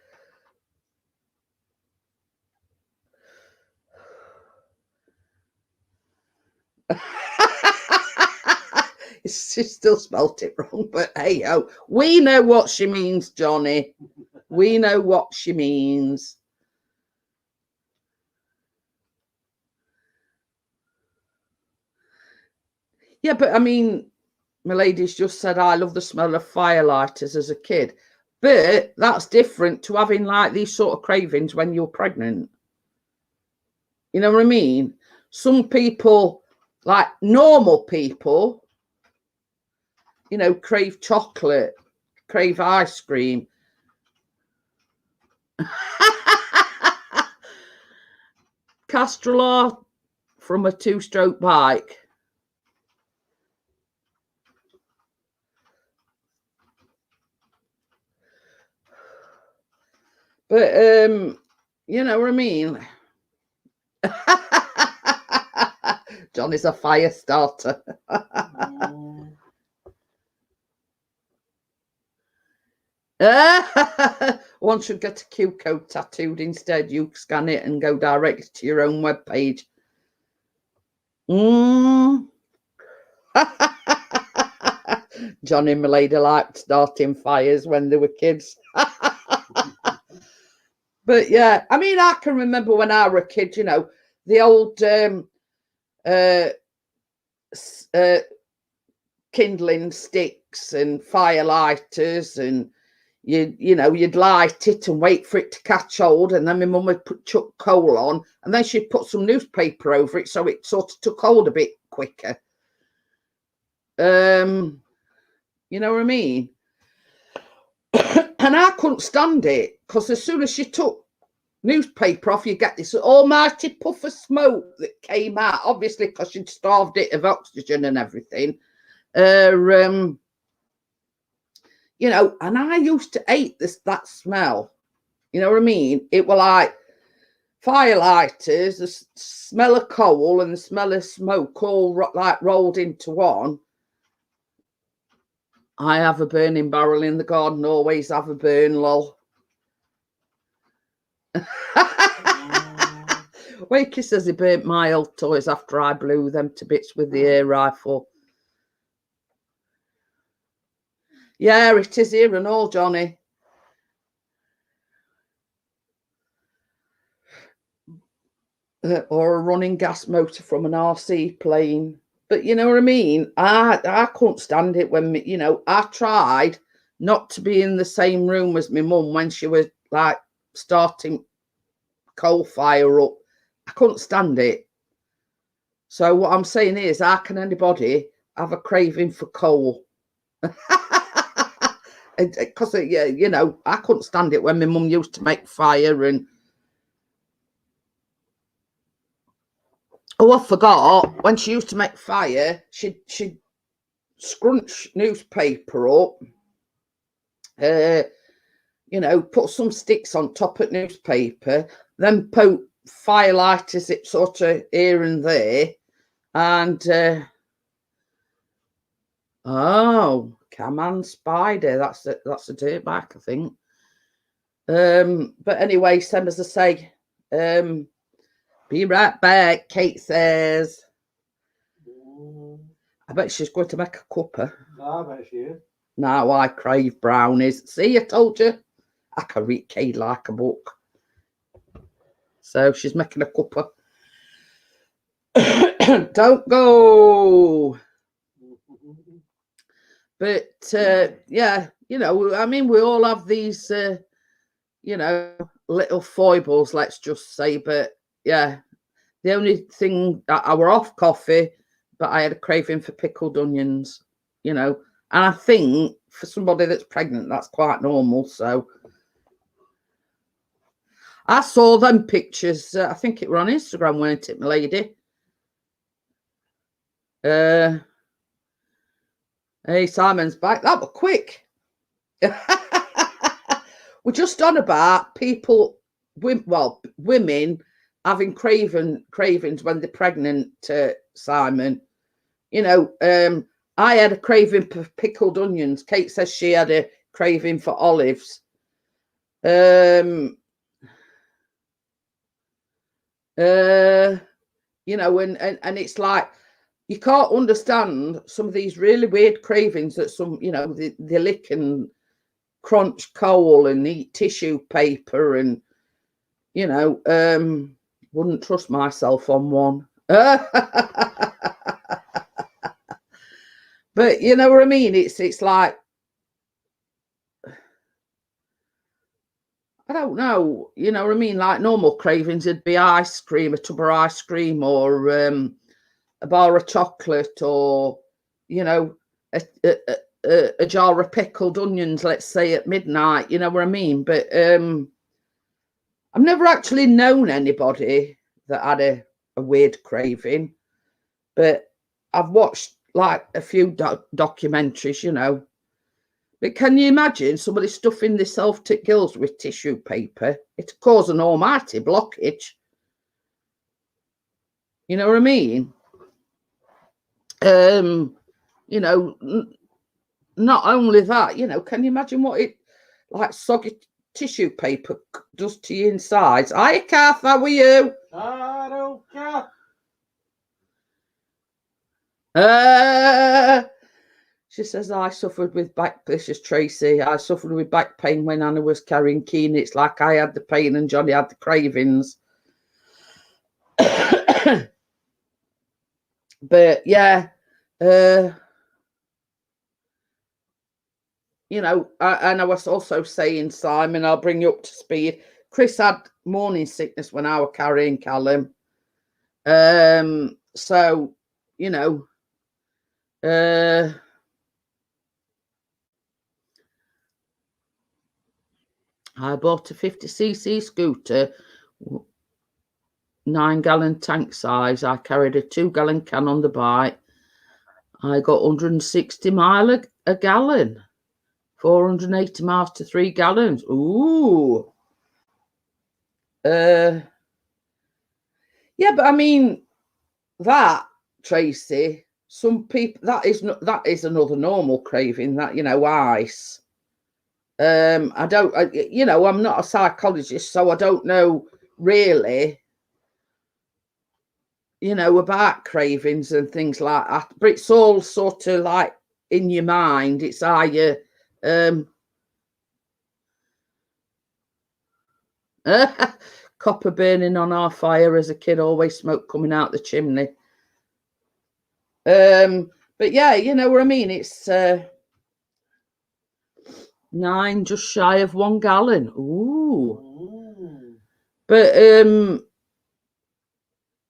She still spelt it wrong, but hey ho, we know what she means, Johnny. We know what she means. Yeah, but I mean, my lady's just said I love the smell of firelighters as a kid, but that's different to having like these sort of cravings when you're pregnant. You know what I mean? Some people, like normal people, you know, crave chocolate, crave ice cream. Castrol from a 2-stroke bike. But you know what I mean? Johnny's a fire starter. One should get a Q code tattooed instead. You scan it and go direct to your own webpage. Johnny and my lady liked starting fires when they were kids. But yeah, I mean, I can remember when I was a kid, you know, the old kindling sticks and fire lighters, and you know, you'd light it and wait for it to catch hold, and then my mum would chuck coal on, and then she'd put some newspaper over it so it sort of took hold a bit quicker. You know what I mean? And I couldn't stand it, because as soon as she took newspaper off, you get this almighty puff of smoke that came out, obviously because she'd starved it of oxygen and everything. You know, and I used to hate that smell. You know what I mean? It were like firelighters, the smell of coal and the smell of smoke all like rolled into one. I have a burning barrel in the garden, always have a burn, lol. Wakey says he burnt my old toys after I blew them to bits with the air rifle. Yeah, it is here and all, Johnny. Or a running gas motor from an RC plane. But you know what I mean? I couldn't stand it when, you know, I tried not to be in the same room as my mum when she was like starting coal fire up. I couldn't stand it. So what I'm saying is, how can anybody have a craving for coal? Because, you know, I couldn't stand it when my mum used to make fire and... Oh, I forgot. When she used to make fire, she'd scrunch newspaper up, you know, put some sticks on top of newspaper, then poke firelighters it sort of here and there, and oh, come on, spider, that's a dirt bike, I think. But anyway, same as I say, be right back, Kate says. I bet she's going to make a cuppa. I bet she is. Now I crave brownies. See, I told you. I can read Kate like a book. So she's making a cuppa. Don't go. But yeah, you know, I mean, we all have these, you know, little foibles, let's just say. But yeah, the only thing, I were off coffee, but I had a craving for pickled onions, you know. And I think for somebody that's pregnant, that's quite normal. So I saw them pictures. I think it were on Instagram, weren't it, my lady? Hey, Simon's back. That was quick. We're just on about people, well, women having cravings when they're pregnant, Simon. You know, I had a craving for pickled onions. Kate says she had a craving for olives. You know, and it's like, you can't understand some of these really weird cravings that some, you know, they lick and crunch coal and eat tissue paper and, you know, wouldn't trust myself on one. But you know what I mean? It's like, I don't know, you know what I mean? Like normal cravings, it'd be ice cream, a tub of ice cream, or a bar of chocolate, or, you know, a jar of pickled onions, let's say at midnight, you know what I mean? But I've never actually known anybody that had a weird craving, but I've watched like a few documentaries, you know. But can you imagine somebody stuffing themselves to gills with tissue paper? It'd cause an almighty blockage. You know what I mean? You know, not only that, you know, can you imagine what it, like soggy tissue paper does to your insides? Hi, Kath, how are you? Hello, Kath. She says, I suffered with back, this is Tracy, I suffered with back pain when Anna was carrying Keen. It's like I had the pain and Johnny had the cravings. But yeah, you know, and I was also saying, Simon, I'll bring you up to speed. Chris had morning sickness when I was carrying Callum. So, you know, I bought a 50cc scooter, 9-gallon tank size. I carried a 2-gallon can on the bike. I got 160 miles a gallon, 480 miles to 3 gallons. Ooh. Yeah, but I mean, that, Tracy, some people, that is another normal craving, that, you know, ice. You know, I'm not a psychologist, so I don't know really you know, about cravings and things like that. But it's all sort of like in your mind. It's either copper burning on our fire as a kid, always smoke coming out the chimney. But yeah, you know what I mean? It's 9, just shy of 1 gallon. Ooh. But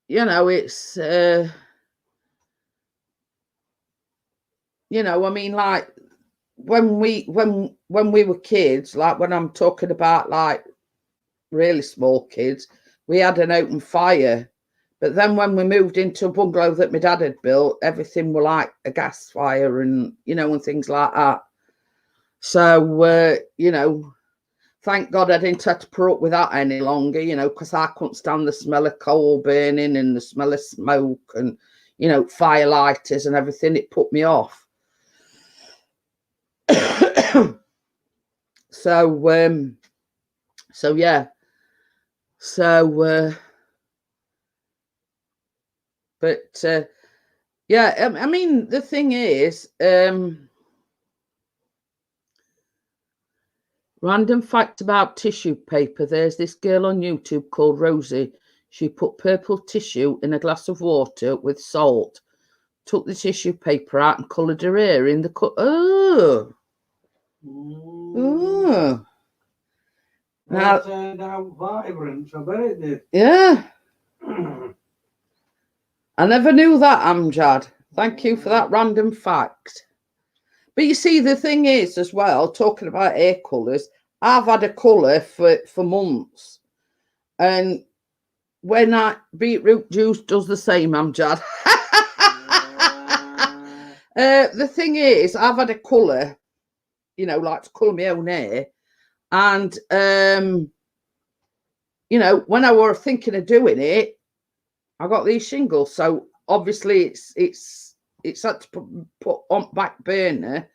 you know, it's you know, I mean, like when we were kids, like when I'm talking about like really small kids, we had an open fire. But then when we moved into a bungalow that my dad had built, everything were like a gas fire and, you know, and things like that. So, you know, thank God I didn't have to put up with that any longer, you know, because I couldn't stand the smell of coal burning and the smell of smoke and, you know, fire lighters and everything. It put me off. So yeah. So, but yeah, I mean, the thing is, random fact about tissue paper. There's this girl on YouTube called Rosie. She put purple tissue in a glass of water with salt, took the tissue paper out and coloured her hair in the cut. Oh. Oh. Now, it turned out vibrant, I bet it did. Yeah. I never knew that, Amjad. Thank you for that random fact. But you see, the thing is as well, talking about hair colours, I've had a colour for months. And when beetroot juice does the same, Amjad. The thing is, I've had a colour, you know, like to colour my own hair. And, you know, when I were thinking of doing it, I got these shingles. So obviously it's had to put on back burner.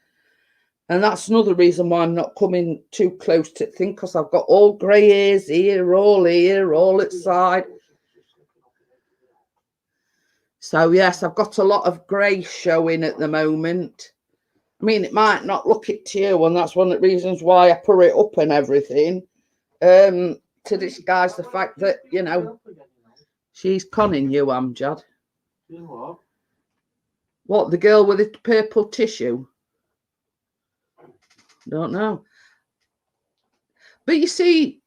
And that's another reason why I'm not coming too close to the thing, because I've got all grey hairs here, all at side. So yes, I've got a lot of grey showing at the moment. I mean, it might not look it to you, and that's one of the reasons why I put it up and everything, to disguise the fact that, you know, she's conning you, Amjad. What? What, the girl with the purple tissue? Don't know. But you see,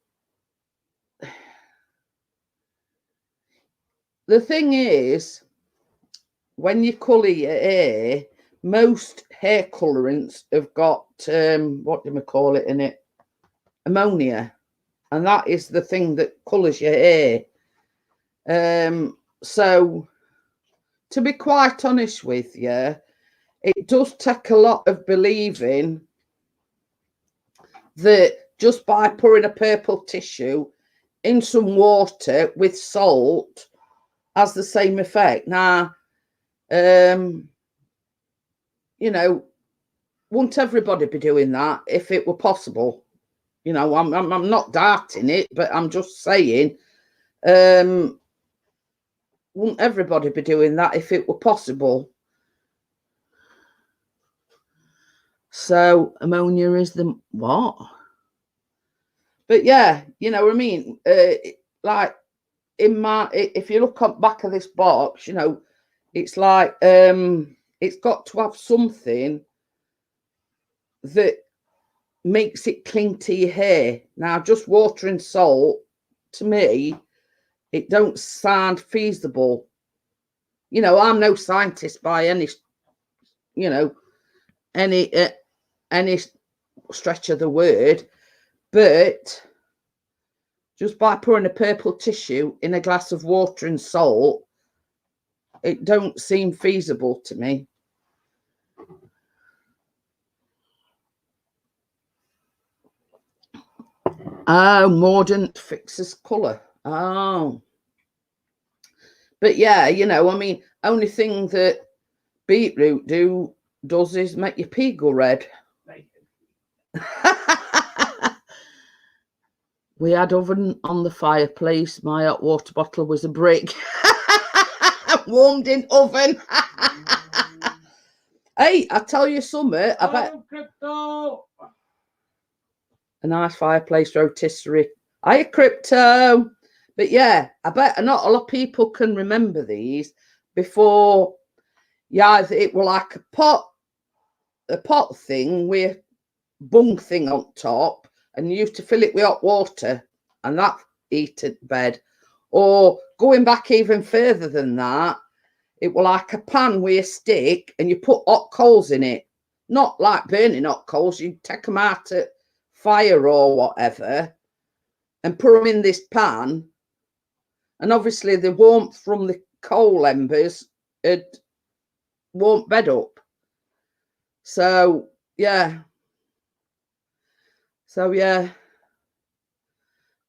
the thing is, when you colour your hair, most hair colorants have got, what do we call it in it? Ammonia. And that is the thing that colours your hair. So, to be quite honest with you, it does take a lot of believing that just by pouring a purple tissue in some water with salt has the same effect. Now, you know, wouldn't everybody be doing that if it were possible? You know, I'm not doubting it, but I'm just saying, wouldn't everybody be doing that if it were possible? So ammonia is the what? But yeah, you know what I mean? Like in my, if you look on back of this box, you know, it's like, it's got to have something that makes it cling to your hair. Now, just water and salt, to me, it don't sound feasible. You know, I'm no scientist by any, you know, any stretch of the word, but just by pouring a purple tissue in a glass of water and salt, it don't seem feasible to me. Oh, mordant fixes colour. Oh. But yeah, you know, I mean, only thing that beetroot does is make your pee go red. We had oven on the fireplace. My hot water bottle was a brick. warmed in oven. Hey, I tell you something. I bet Crypto. a nice fireplace rotisserie. Hiya, Crypto. But yeah, I bet not a lot of people can remember these before. Yeah, it were like a pot thing with a bung thing on top, and you used to fill it with hot water, and that heated bed. Or going back even further than that, it were like a pan with a stick, and you put hot coals in it. Not like burning hot coals. You take them out at fire or whatever, and put them in this pan. And obviously the warmth from the coal embers had warmed bed up. So yeah.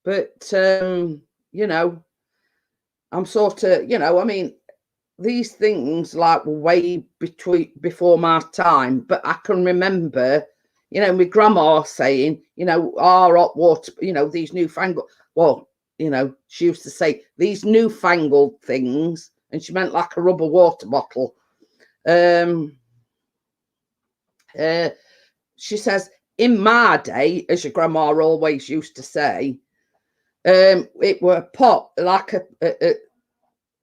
But you know, I'm sort of, I mean, these things like were way before my time, but I can remember, my grandma saying, our hot water, these newfangled, well, she used to say these newfangled things, and she meant like a rubber water bottle. She says, in my day, as your grandma always used to say, it were a pot, like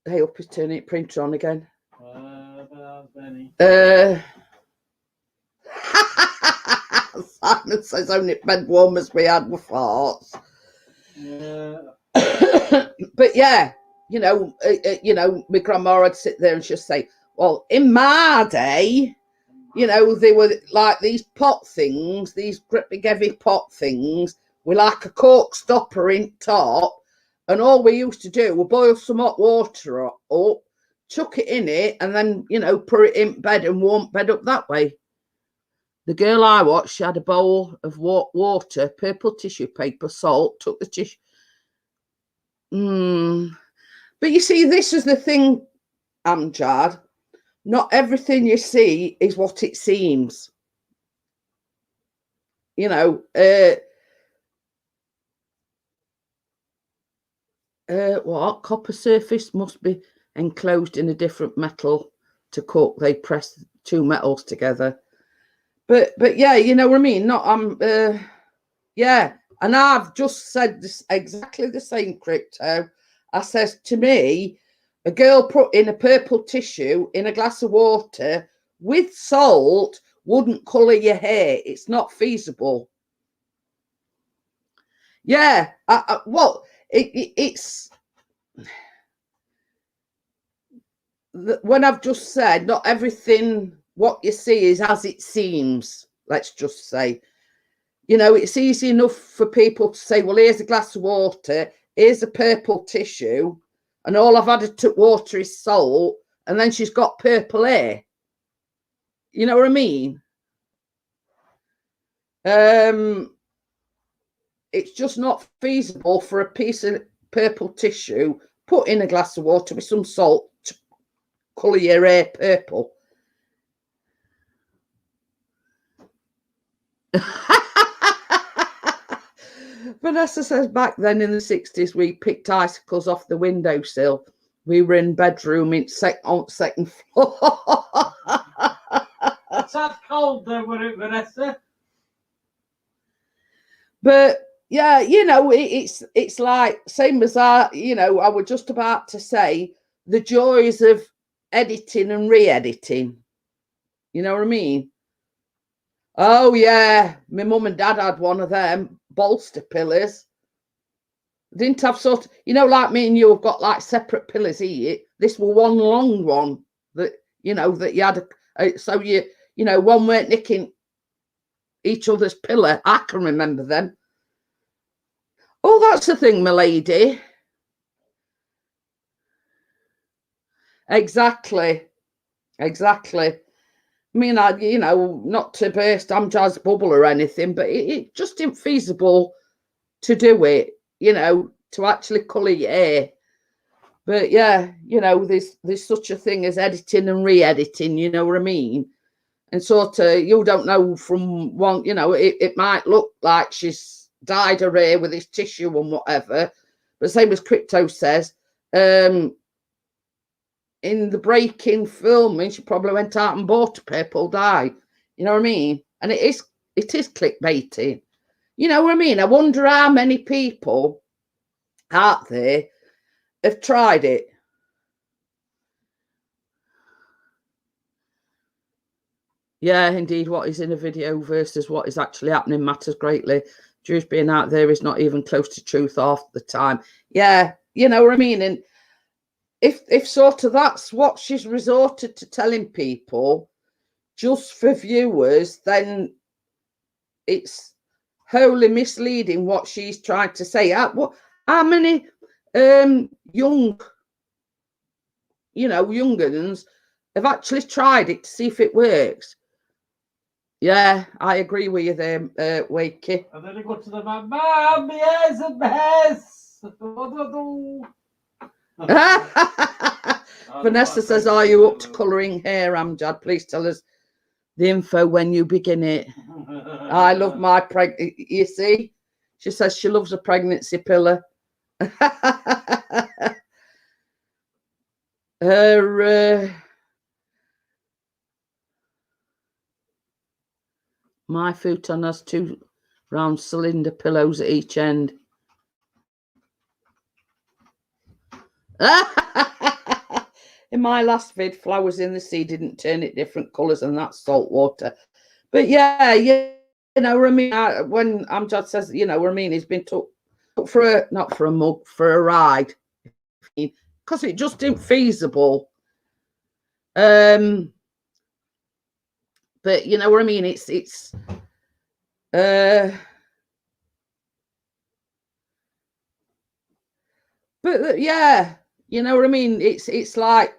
hey, up is turning it printer on again. Simon says only bed warmers we had were farts. But yeah, my grandma would sit there and she'd say, well, in my day, they were like these pot things, these big heavy pot things with like a cork stopper in top. And all we used to do was boil some hot water up, chuck it in it, and then, put it in bed and warm bed up that way. The girl I watched, she had a bowl of water, purple tissue paper, salt, took the tissue. But you see, this is the thing, Amjad. Not everything you see is what it seems. What? Copper surface must be enclosed in a different metal to cook. They press two metals together. But yeah, you know what I mean? Yeah. And I've just said this, exactly the same, Crypto. I says, to me, a girl put in a purple tissue in a glass of water with salt wouldn't colour your hair. It's not feasible. Yeah. Well, it's when I've just said not everything what you see is as it seems. Let's just say, it's easy enough for people to say, well, here's a glass of water, here's a purple tissue, and all I've added to water is salt, and then she's got purple hair. You know what I mean? It's just not feasible for a piece of purple tissue put in a glass of water with some salt to colour your hair purple. Vanessa says back then in the 60s we picked icicles off the windowsill. We were in bedroom on second floor. It's that cold though, wasn't it, Vanessa? But yeah, it's like same as I was just about to say, the joys of editing and re-editing. You know what I mean? Oh yeah, my mum and dad had one of them bolster pillows. Didn't have sort of, like me and you have got like separate pillows here. This was one long one that that you had. So one weren't nicking each other's pillow. I can remember them. Oh, that's the thing, my lady. Exactly. I mean, not to burst Amjad's bubble or anything, but it just isn't feasible to do it, to actually colour your hair. But yeah, there's such a thing as editing and re-editing, you know what I mean? And sort of, you don't know from one, it might look like she's dyed her hair with this tissue and whatever. But same as Crypto says, in the breaking filming, she probably went out and bought a purple dye. You know what I mean? And it is clickbaity. You know what I mean? I wonder how many people out there have tried it. Yeah, indeed, what is in a video versus what is actually happening matters greatly. Truth being out there is not even close to truth half the time. Yeah, you know what I mean? And if sort of that's what she's resorted to telling people just for viewers, then it's wholly misleading what she's tried to say. How many young, young'uns have actually tried it to see if it works? Yeah, I agree with you there, Wakey. And then they go to the man, Mum, here's a mess. Vanessa says, are you up to colouring hair, Amjad? Please tell us the info when you begin it. I love my you see, she says she loves a pregnancy pillar. My futon has 2 round cylinder pillows at each end. In my last vid, flowers in the sea didn't turn it different colours, and that's salt water. But yeah, you know what I mean? When Amjad says, you know what I mean, he's been took for not for a mug, for a ride, because it just isn't feasible. But you know what I mean? It's but yeah, you know what I mean? It's like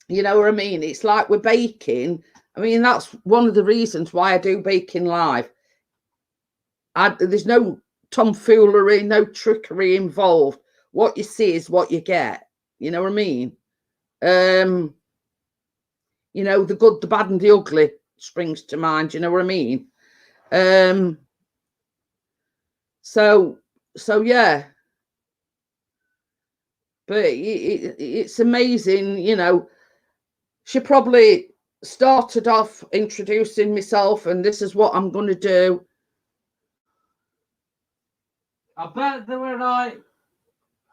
you know what I mean? It's like we're baking. I mean, that's one of the reasons why I do baking live. There's no tomfoolery, no trickery involved. What you see is what you get. You know what I mean? You know, the good, the bad, and the ugly springs to mind. You know what I mean? So yeah. But it's amazing, you know. She probably started off introducing myself, and this is what I'm going to do. I bet there were like,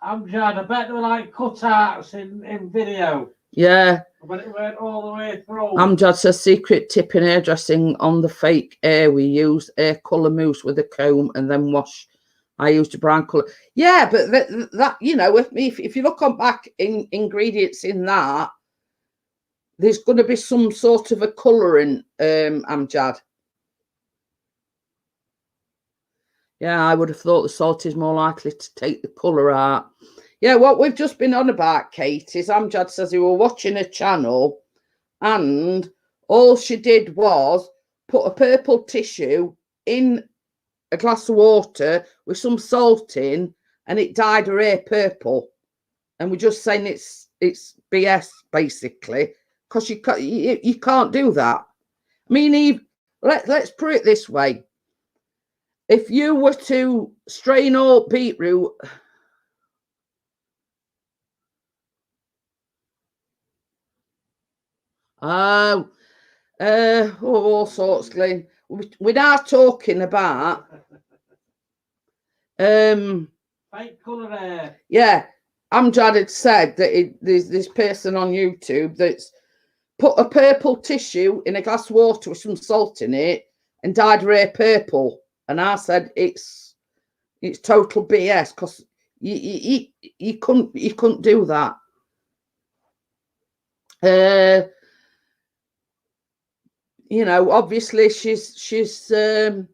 Amjad, I bet there were like cutouts in video. Yeah. But it went all the way through. Amjad says, secret tip in hairdressing on the fake hair. We use hair colour mousse with a comb and then wash. I used a brown colour. Yeah, but that you know, if you look on back in ingredients in that, there's going to be some sort of a colouring, Amjad. Yeah, I would have thought the salt is more likely to take the colour out. Yeah, what we've just been on about, Kate, is Amjad says we were watching a channel and all she did was put a purple tissue in a glass of water with some salt in, and it dyed her hair purple. And we're just saying it's BS, basically, because you can't do that. I mean, let's put it this way. If you were to strain all beetroot, all sorts, Glenn. We're now talking about fake colour hair. Yeah, Amjad had said that there's this person on YouTube that's put a purple tissue in a glass of water with some salt in it and dyed her hair purple. And I said it's total BS, because you couldn't do that. You know, obviously she's you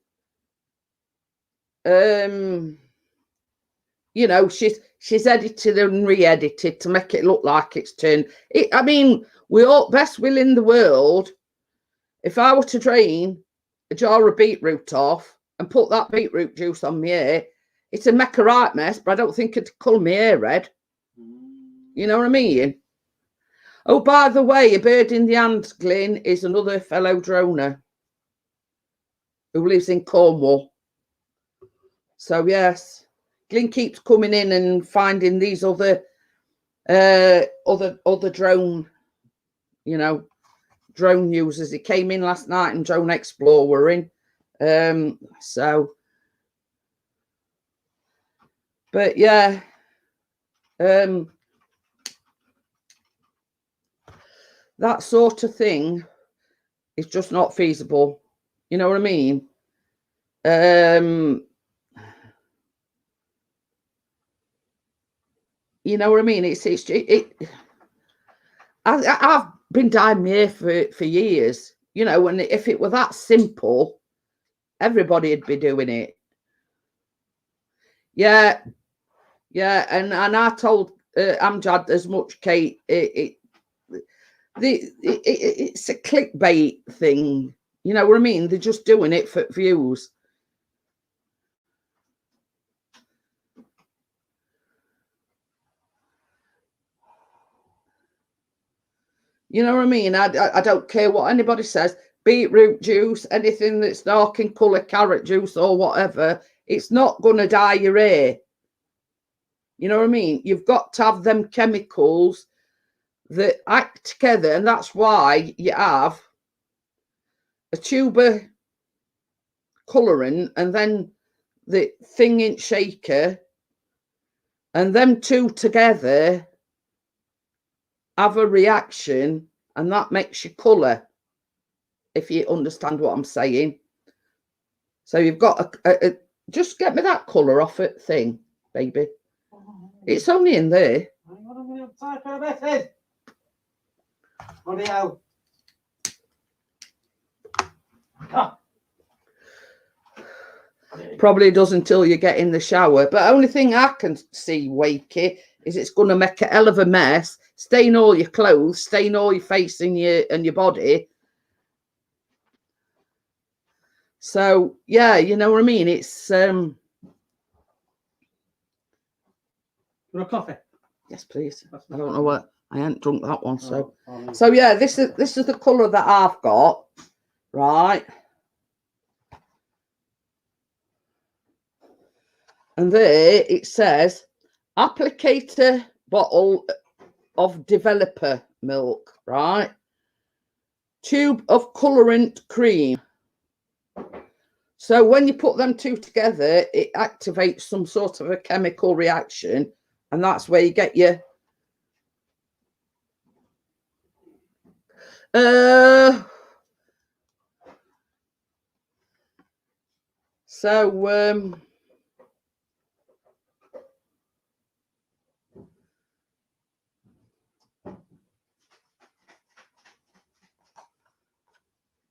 know, she's edited and re-edited to make it look like it's turned. I mean, we all, best will in the world, if I were to drain a jar of beetroot off and put that beetroot juice on my hair, it'd make a right mess, but I don't think it'd colour my hair red. You know what I mean? Oh, by the way, a bird in the hand, Glyn, is another fellow droner who lives in Cornwall. So, yes, Glyn keeps coming in and finding these other drone, you know, drone users. He came in last night and Drone Explorer in. So, but yeah, that sort of thing is just not feasible. You know what I mean? You know what I mean? I've been dying here for years, you know, and if it were that simple, everybody'd be doing it. Yeah, and I told Amjad as much, Kate. It's a clickbait thing, you know what I mean? They're just doing it for views. You know what I mean? I don't care what anybody says. Beetroot juice, anything that's dark in colour, carrot juice or whatever, it's not going to dye your hair. You know what I mean? You've got to have them chemicals that act together, and that's why you have a tube of colouring and then the thing in shaker, and them two together have a reaction, and that makes you colour, if you understand what I'm saying. So you've got a just get me that colour off it thing, baby. It's only in there. Probably does until you get in the shower. But only thing I can see, Wakey, is it's going to make a hell of a mess, stain all your clothes, stain all your face and your body. So yeah, you know what I mean. It's You want a coffee? Yes, please. I don't know what I hadn't drunk that one. So yeah, this is the colour that I've got, right? And there it says applicator bottle of developer milk, right? Tube of colorant cream. So when you put them two together, it activates some sort of a chemical reaction, and that's where you get your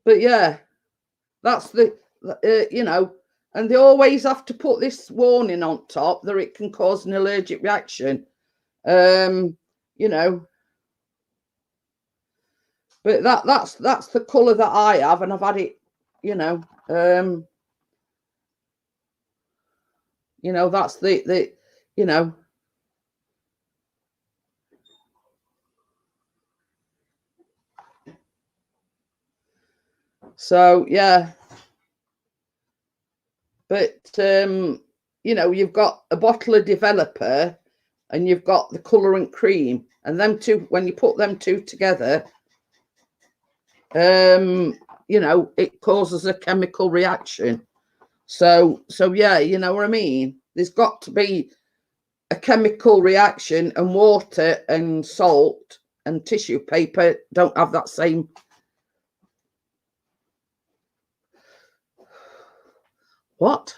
but yeah, that's the you know, and they always have to put this warning on top that it can cause an allergic reaction. You know, but that's the colour that I have, and I've had it, you know, that's the you know. So yeah, but you know, you've got a bottle of developer and you've got the colorant cream, and them two, when you put them two together, you know, it causes a chemical reaction. So yeah, you know what I mean? There's got to be a chemical reaction, and water and salt and tissue paper don't have that same. What?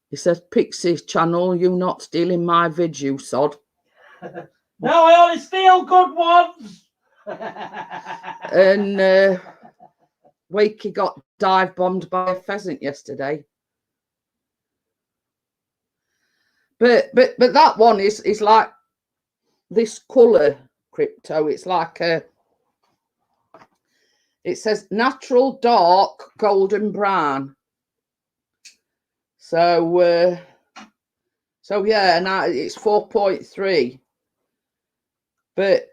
He says, Pixie channel, you not stealing my vid, you sod. No, I only steal good ones. And Wakey got dive bombed by a pheasant yesterday. But that one is like this colour, Crypto. It's like it says natural dark golden brown. So yeah, and it's 4.3. But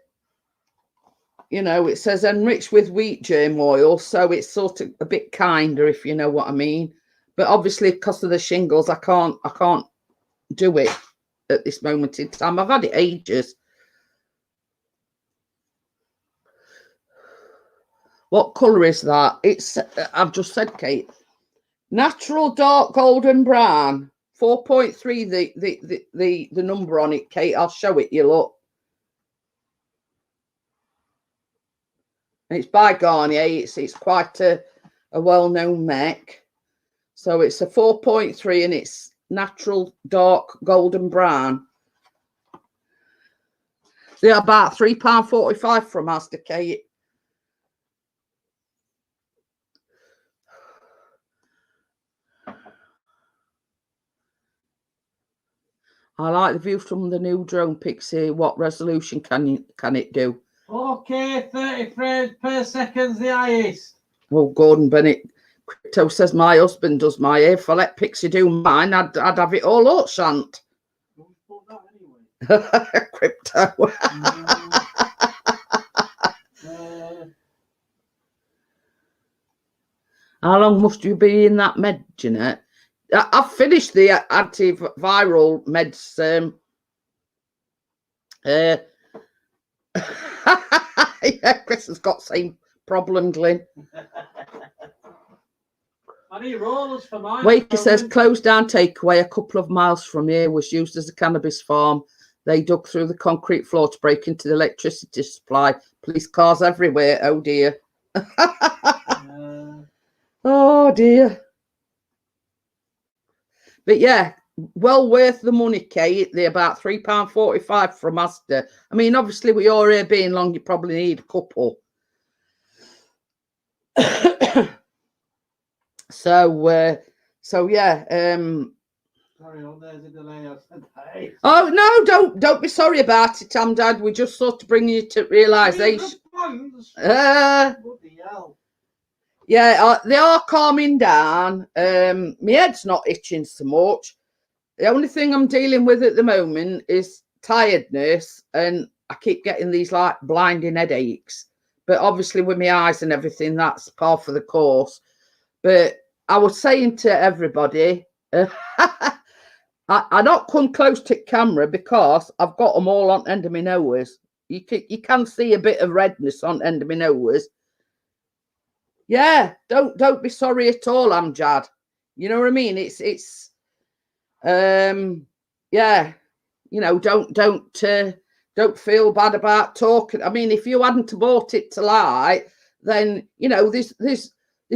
you know, it says enriched with wheat germ oil, so it's sort of a bit kinder, if you know what I mean. But obviously, because of the shingles, I can't do it at this moment in time. I've had it ages. What colour is that? It's, I've just said, Kate. Natural dark golden brown. 4.3 the number on it, Kate. I'll show it you, look. It's by Garnier. It's quite a well-known mech. So it's a 4.3 and it's natural dark golden brown. They're about £3.45 from Asda, Kate. I like the view from the new drone, Pixie. What resolution can it do? Okay, 30 frames per second's the highest. Well, Gordon Bennett Crypto says my husband does my hair. If I let Pixie do mine, I'd have it all up, shan't? Anyway. Crypto. How long must you be in that med, Jeanette? I've finished the antiviral meds. Yeah, Chris has got the same problem, Glyn. I need rollers for mine. Waker says closed down takeaway a couple of miles from here was used as a cannabis farm. They dug through the concrete floor to break into the electricity supply. Police cars everywhere. Oh dear. Oh dear. But yeah, well worth the money, Kate. They're about £3.45 from Asda. I mean, obviously, with your hair being long, you probably need a couple. So yeah. Sorry, there's a delay. Oh no, don't be sorry about it, Dad. We just sort of bring you to realisation. Yeah, they are calming down. My head's not itching so much. The only thing I'm dealing with at the moment is tiredness, and I keep getting these like blinding headaches. But obviously with my eyes and everything, that's par for the course. But I was saying to everybody, I not come close to camera because I've got them all on end of my nose. You can see a bit of redness on end of my nose. Yeah, don't be sorry at all, Amjad. You know what I mean? It's yeah, you know, don't feel bad about talking. I mean, if you hadn't bought it to light, then you know there's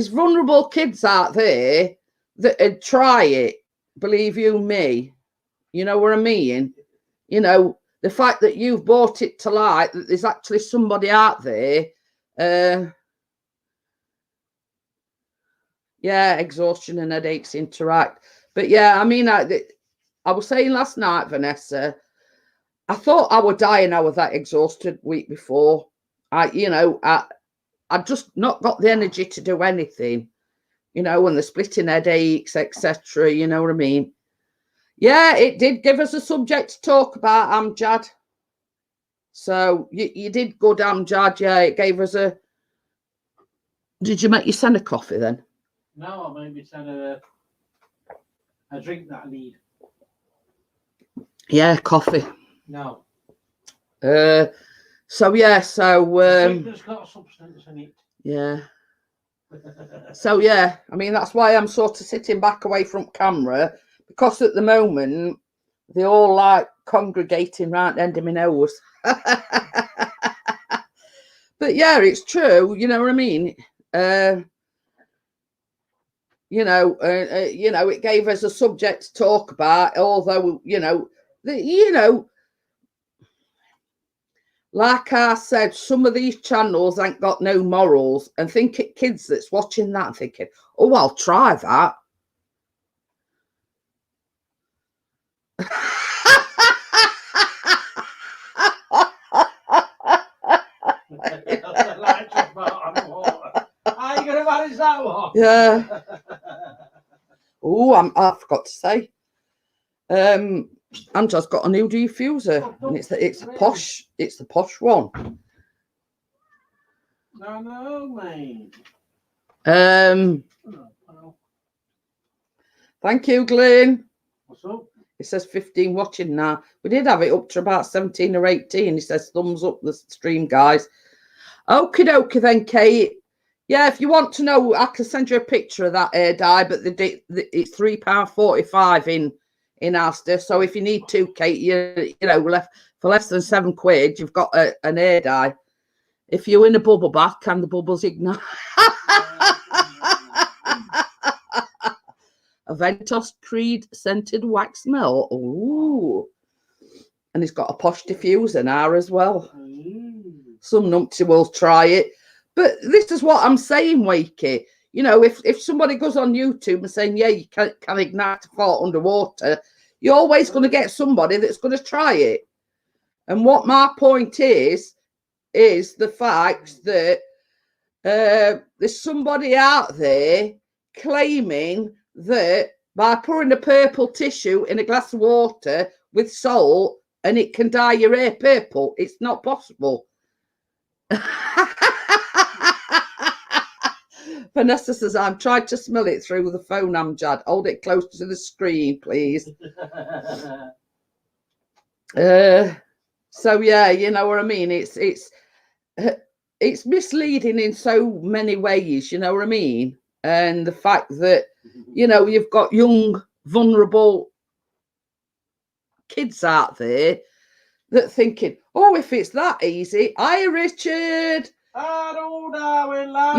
vulnerable kids out there that would try it. Believe you me, you know what I mean. You know, the fact that you've bought it to light, that there's actually somebody out there. Yeah, exhaustion and headaches interact. But yeah, I mean, I was saying last night, Vanessa, I thought I was dying. I was that exhausted week before. I just not got the energy to do anything, you know, and the splitting headaches, etc. You know what I mean? Yeah, it did give us a subject to talk about, Amjad. So you did good, Amjad. Yeah, it gave us a. Did you make your son a coffee then? No, I maybe send a drink that I need. Yeah, coffee. No. So yeah, so drink that's got substance in it. Yeah. So yeah, I mean that's why I'm sort of sitting back away from camera, because at the moment they're all like congregating right the end of my nose. But yeah, it's true. You know what I mean? You know, it gave us a subject to talk about, although, like I said, some of these channels ain't got no morals, and think it kids that's watching that thinking, oh, I'll try that. How are you going to manage that one? Yeah. Oh, I forgot to say. Angela's got a new diffuser, and it's the posh one. No, mate. Thank you, Glenn. What's up? It says 15 watching now. We did have it up to about 17 or 18. He says thumbs up the stream, guys. Okie dokie then, Kate. Yeah, if you want to know, I can send you a picture of that hair dye, but it's £3.45 in Asda. So if you need to, Kate, you know, for less than £7, you've got an hair dye. If you're in a bubble bath, can the bubbles ignite? A Ventos Creed scented wax melt. Ooh. And it's got a posh diffuser now as well. Some numpty will try it. But this is what I'm saying, Wakey. You know, if somebody goes on YouTube and saying, yeah, you can ignite a fort underwater, you're always going to get somebody that's going to try it. And what my point is the fact that there's somebody out there claiming that by pouring a purple tissue in a glass of water with salt and it can dye your hair purple. It's not possible. Vanessa says, I'm trying to smell it through the phone, Amjad. Hold it close to the screen, please. So yeah, you know what I mean? It's misleading in so many ways, you know what I mean? And the fact that, you know, you've got young, vulnerable kids out there that thinking, oh, if it's that easy, hi Richard. You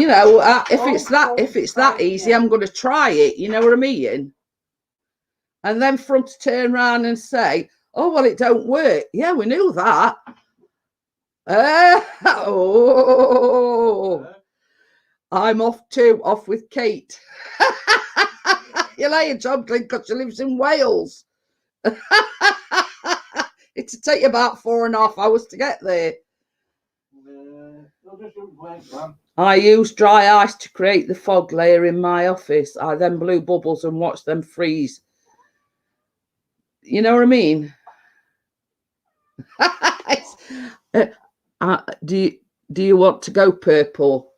know, if it's that easy, I'm going to try it. You know what I mean? And then for them to turn around and say, oh, well, it don't work. Yeah, we knew that. I'm off with Kate. You later, John Glynn, because she lives in Wales. It'll take you about 4.5 hours to get there. I use dry ice to create the fog layer in my office. I then blew bubbles and watched them freeze. You know what I mean? Do you want to go purple?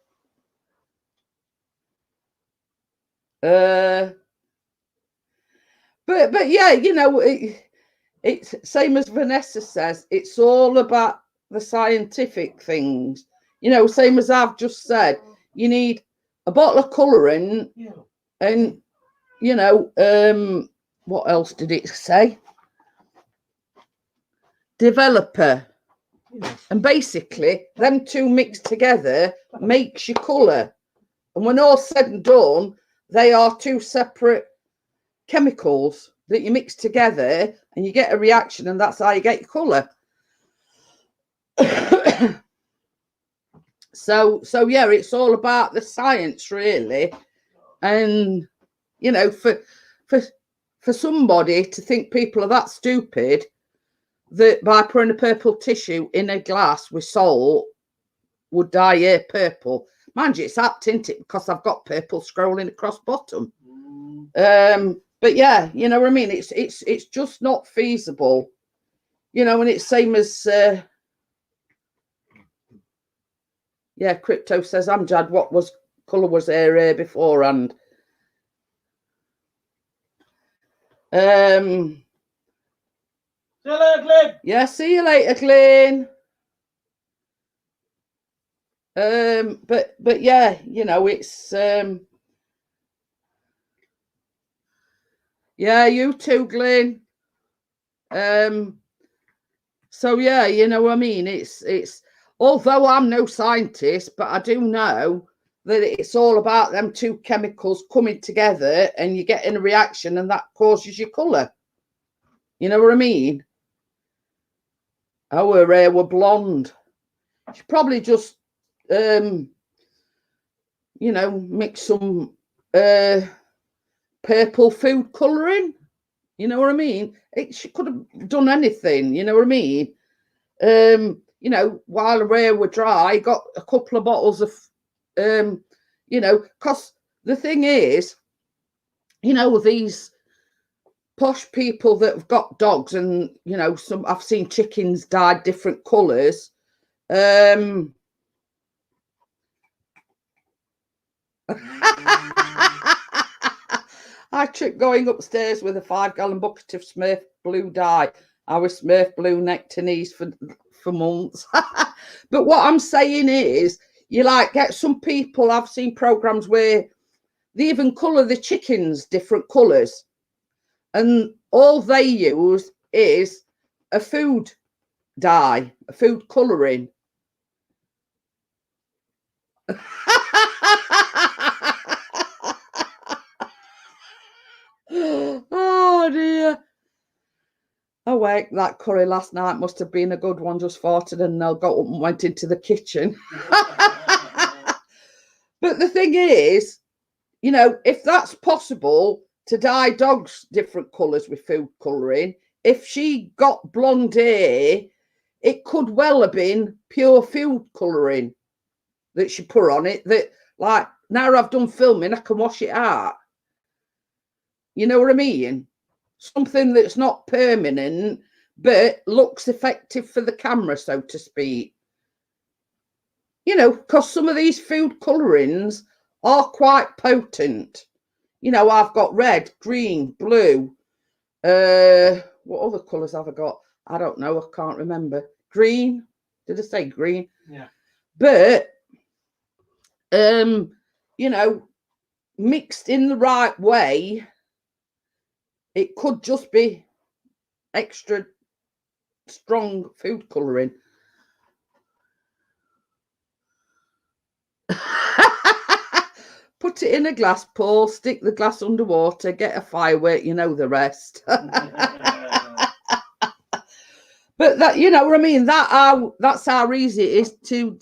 But yeah, you know, it's same as Vanessa says. It's all about the scientific things. You know, same as I've just said. You need a bottle of colouring, and you know, what else did it say? Developer. And basically, them two mixed together makes your colour. And when all said and done, they are two separate chemicals that you mix together and you get a reaction, and that's how you get your colour. So yeah, it's all about the science, really. And you know, for somebody to think people are that stupid that by putting a purple tissue in a glass with salt would dye hair purple. Mind you, it's apt, isn't it? Because I've got purple scrolling across bottom. But yeah, you know what I mean? It's just not feasible. You know, and it's same as yeah, Crypto says, Amjad, what colour was her hair beforehand? See you later, Glenn. Yeah, see you later, Glenn. But yeah, you know, it's yeah, you too, Glenn. So yeah, you know what I mean? It's although I'm no scientist, but I do know that it's all about them two chemicals coming together and you get in a reaction and that causes your colour. You know what I mean? Oh, her hair were blonde. She probably just you know, mix some purple food colouring. You know what I mean? She could have done anything. You know what I mean? You know, while her hair were dry, got a couple of bottles of, you know, because the thing is, you know, these posh people that have got dogs and, you know, I've seen chickens dyed different colours. I tripped going upstairs with a 5-gallon bucket of Smurf blue dye. I was Smurf blue neck to knees for months. But what I'm saying is, you like get some people, I've seen programs where they even colour the chickens different colours. And all they use is a food dye, a food colouring. Oh dear. Oh wait, that curry last night must have been a good one. Just farted and Nell got up and went into the kitchen. But the thing is, you know, if that's possible to dye dogs different colours with food colouring, if she got blonde hair, it could well have been pure food colouring that she put on it. That, like, now I've done filming, I can wash it out. You know what I mean? Something that's not permanent, but looks effective for the camera, so to speak. You know, because some of these food colourings are quite potent. You know, I've got red, green, blue. What other colours have I got? I don't know. I can't remember. Green. Did I say green? Yeah. But, you know, mixed in the right way, it could just be extra strong food colouring. Put it in a glass, pour, stick the glass underwater, get a firework, you know the rest. But that, you know what I mean? That's how easy it is to,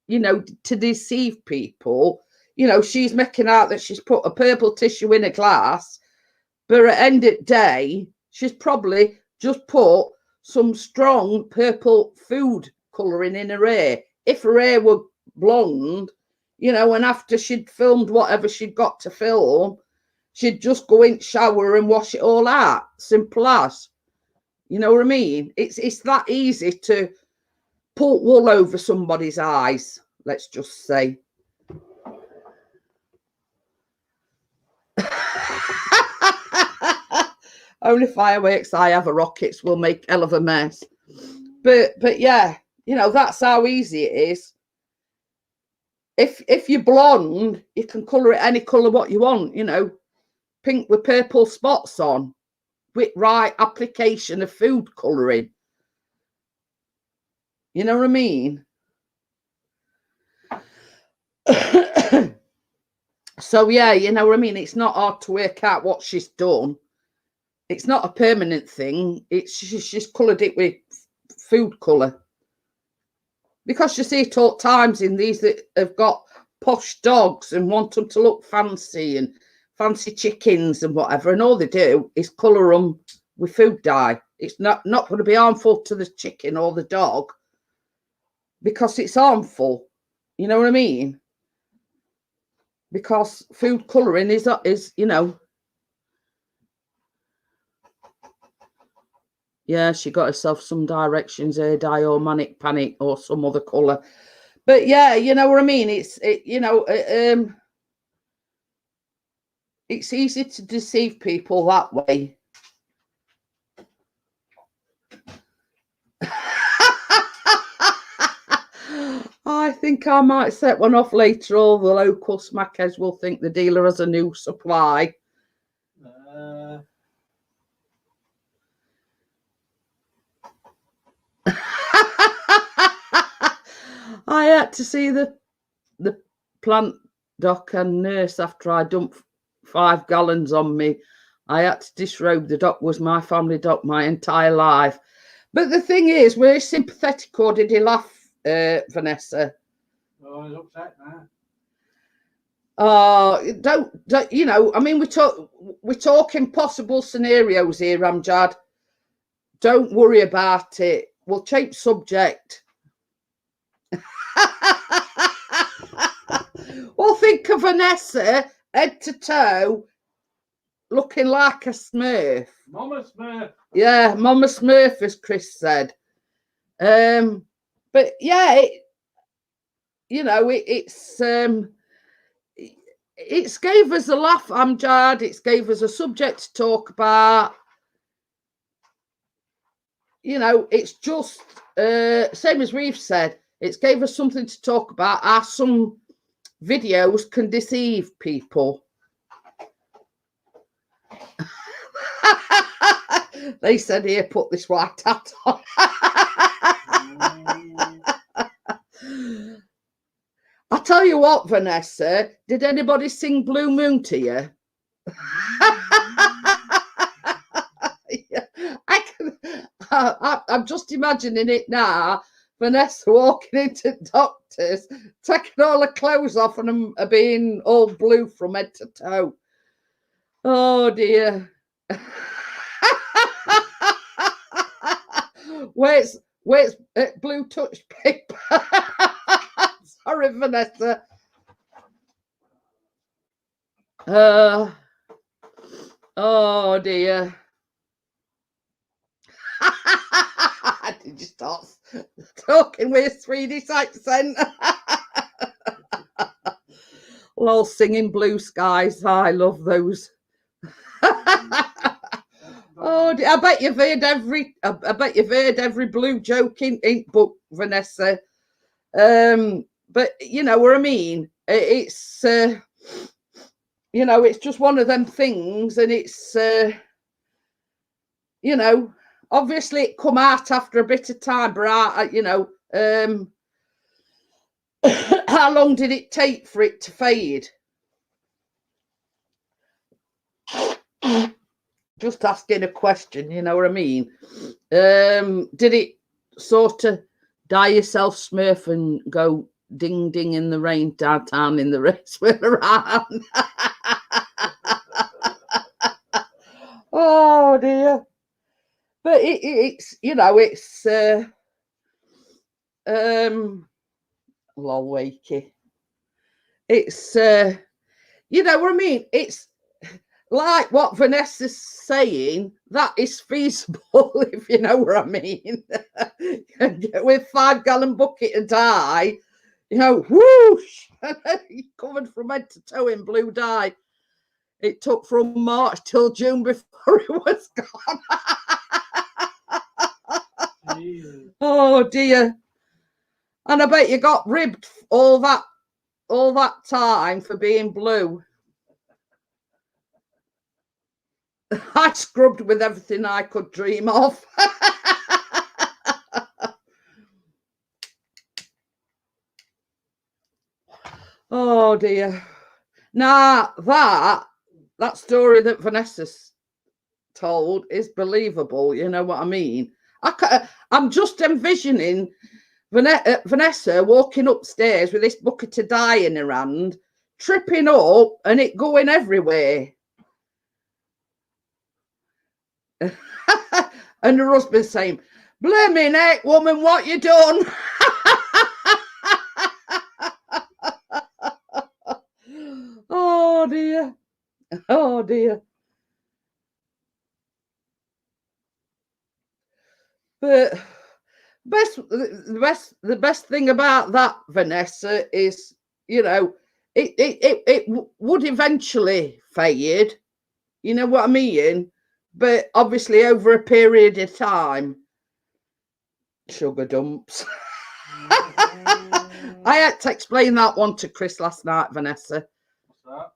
you know, to deceive people. You know, she's making out that she's put a purple tissue in a glass, but at the end of the day, she's probably just put some strong purple food colouring in her hair. If her hair were blonde, you know, and after she'd filmed whatever she'd got to film, she'd just go in, shower and wash it all out. Simple as. You know what I mean? It's that easy to pull wool over somebody's eyes, let's just say. Only fireworks I have, rockets will make hell of a mess. But yeah, you know, that's how easy it is. If you're blonde, you can colour it any colour what you want, you know, pink with purple spots on, with right application of food colouring. You know what I mean? So yeah, you know what I mean? It's not hard to work out what she's done. It's not a permanent thing. It's she's coloured it with food colour. Because you see it all times in these that have got posh dogs and want them to look fancy and fancy chickens and whatever, and all they do is colour them with food dye. It's not going to be harmful to the chicken or the dog because it's harmful. You know what I mean? Because food colouring is you know. Yeah, she got herself some directions, hair dye or manic panic or some other colour. But yeah, you know what I mean? You know, it's easy to deceive people that way. I think I might set one off later. All the local smackheads will think the dealer has a new supply. I had to see the plant doc and nurse after I dumped 5 gallons on me. I had to disrobe. The doc was my family doc my entire life. But the thing is, we're sympathetic, or did he laugh, Vanessa? Oh, he's upset now. Don't you know? I mean, we're talking possible scenarios here, Amjad. Don't worry about it. We'll change subject. Well, think of Vanessa head to toe, looking like a Smurf. Mama Smurf. Yeah, Mama Smurf, as Chris said. But yeah, you know, it's it's gave us a laugh, Amjad. It's gave us a subject to talk about. You know, it's just same as we've said. It's gave us something to talk about. How some videos can deceive people. They said, here, put this white hat on. I tell you what, Vanessa, did anybody sing Blue Moon to you? Yeah, I'm just imagining it now. Vanessa walking into doctors, taking all her clothes off and them are being all blue from head to toe. Oh dear. Where's blue touch paper? Sorry, Vanessa. Oh dear. Did you start talking with a Swedish accent? Lol, singing Blue Skies. I love those. Oh, I bet you've heard every blue joke in book, Vanessa. But you know what I mean. It's you know, it's just one of them things, and it's you know, obviously it come out after a bit of time, but you know, how long did it take for it to fade? Just asking a question, you know what I mean? Did it sort of dye yourself Smurf and go ding ding in the rain, downtown in the race we're around? Oh dear. But it's you know, it's lol wakey. It's you know what I mean? It's like what Vanessa's saying, that is feasible, if you know what I mean. With 5-gallon bucket of dye, you know, whoosh, covered from head to toe in blue dye. It took from March till June before it was gone. Oh dear. And I bet you got ribbed all that time for being blue. I scrubbed with everything I could dream of. Oh dear. Now that story that Vanessa's told is believable. You know what I mean? I'm just envisioning Vanessa walking upstairs with this bucket of dye in her hand, tripping up and it going everywhere. And her husband saying, "Blimey neck, woman, what you done?" Oh dear. Oh dear. But the best thing about that, Vanessa, is, you know, it would eventually fade. You know what I mean? But obviously over a period of time. Sugar dumps. I had to explain that one to Chris last night, Vanessa. What's that?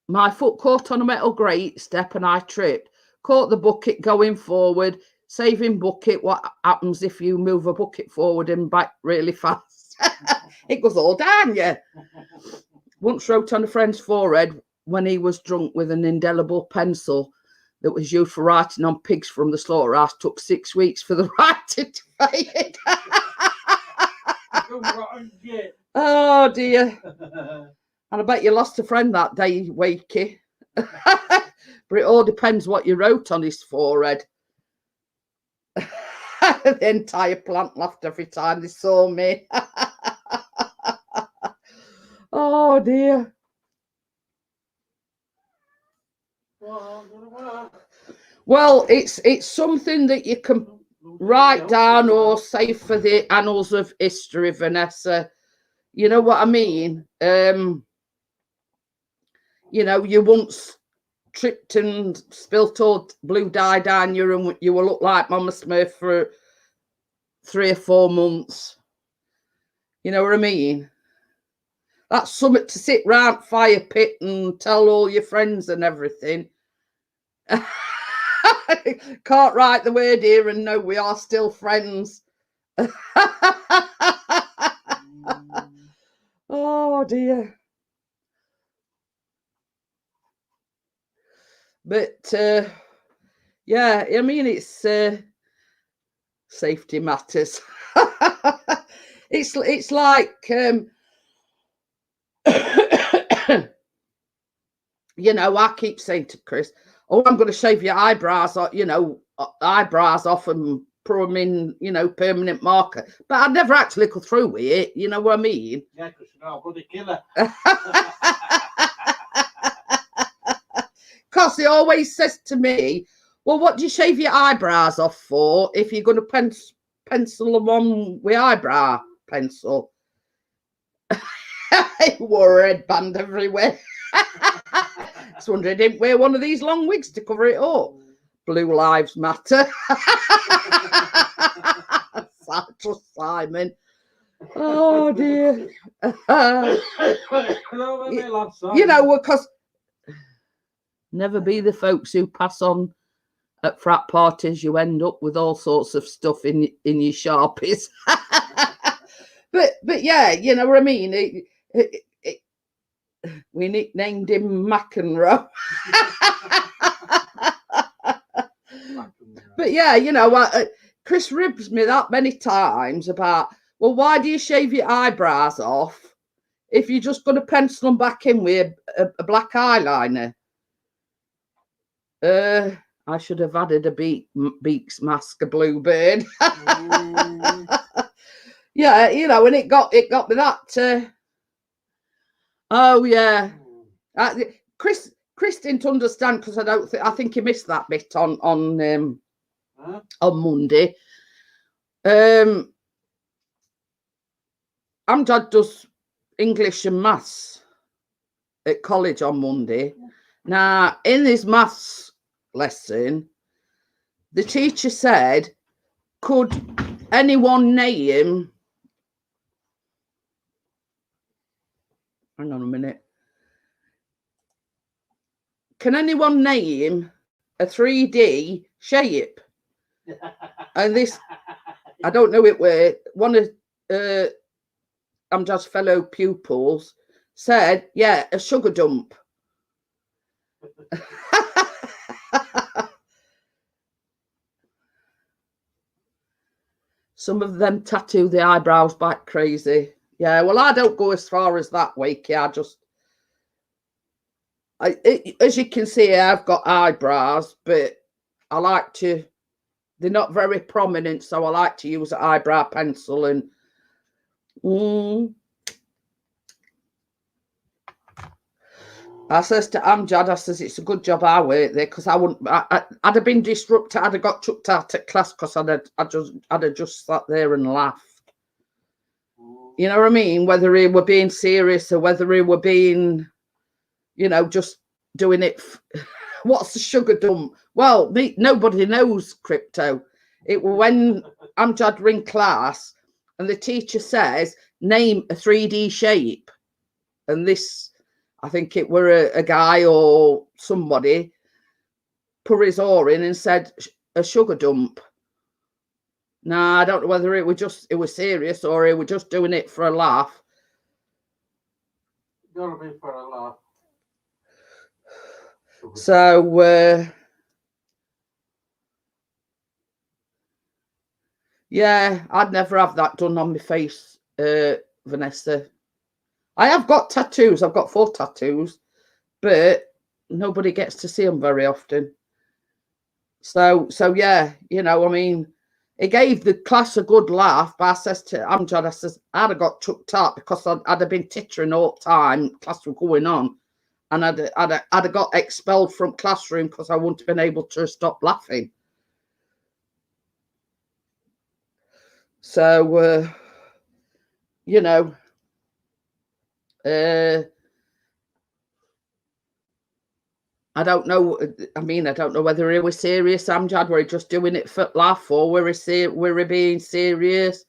My foot caught on a metal grate step and I tripped. Caught the bucket going forward. Saving bucket. What happens if you move a bucket forward and back really fast? It goes all down, yeah. Once wrote on a friend's forehead when he was drunk with an indelible pencil that was used for writing on pigs from the slaughterhouse. Took 6 weeks for the writing to fade. Oh dear. And I bet you lost a friend that day, Wakey. But it all depends what you wrote on his forehead. The entire plant laughed every time they saw me. Oh dear. Well, it's something that you can write down or say for the annals of history, Vanessa. You know what I mean? you know, you once tripped and spilt all blue dye down you and you will look like Mama Smith for 3 or 4 months. You know what I mean? That's something to sit round fire pit and tell all your friends and everything. Can't write the word here and no, we are still friends. Oh dear. But yeah, I mean, it's safety matters. It's like you know, I keep saying to Chris, oh, I'm going to shave your eyebrows, you know, eyebrows off and put them in, you know, permanent marker. But I'd never actually go through with it. You know what I mean? Yeah, because you're not a bloody killer. Because he always says to me, well, what do you shave your eyebrows off for if you're going to pencil them on with eyebrow pencil? He wore a headband everywhere. I was wondering, he didn't wear one of these long wigs to cover it up. Blue Lives Matter. Just Simon. Oh dear. You know, because never be the folks who pass on at frat parties. You end up with all sorts of stuff in your Sharpies. but yeah, you know what I mean. We nicknamed him McEnroe. But yeah, you know, Chris ribs me that many times about, well, why do you shave your eyebrows off if you're just going to pencil them back in with a black eyeliner? I should have added a Beaks mask, a bluebird. Yeah, you know, and it got me that. Oh yeah, Chris didn't understand because I think he missed that bit on Monday. Amjad does English and maths at college on Monday. Now, in his maths lesson, the teacher said, could anyone name, hang on a minute, can anyone name a 3D shape? And this, I don't know it where, one of Amjad's fellow pupils said, yeah, a sugar dump. Some of them tattoo the eyebrows back crazy. Yeah, well, I don't go as far as that, Wakey. As you can see, I've got eyebrows, but I like to, they're not very prominent, so I like to use an eyebrow pencil and I says to Amjad, I says, it's a good job I work there because I wouldn't, I'd have been disrupted. I'd have got chucked out at class because I'd have just sat there and laughed. You know what I mean? Whether he were being serious or whether he were being, you know, just doing it. What's the sugar dump? Well, nobody knows, Crypto. It when Amjad were in class and the teacher says, name a 3D shape. And this, I think it were a guy or somebody put his oar in and said a sugar dump. Now, I don't know whether it was serious or he was just doing it for a laugh. Gotta be for a laugh. So, yeah, I'd never have that done on my face, Vanessa. I have got tattoos. I've got 4 tattoos, but nobody gets to see them very often. So yeah, you know, I mean, it gave the class a good laugh, but I says to Amjad, I says, I'd have got chucked out because I'd have been tittering all the time, class was going on, and I'd have got expelled from classroom because I wouldn't have been able to stop laughing. So, you know, I don't know. I mean, I don't know whether he was serious, Amjad. Were he just doing it for laugh, or were he being serious?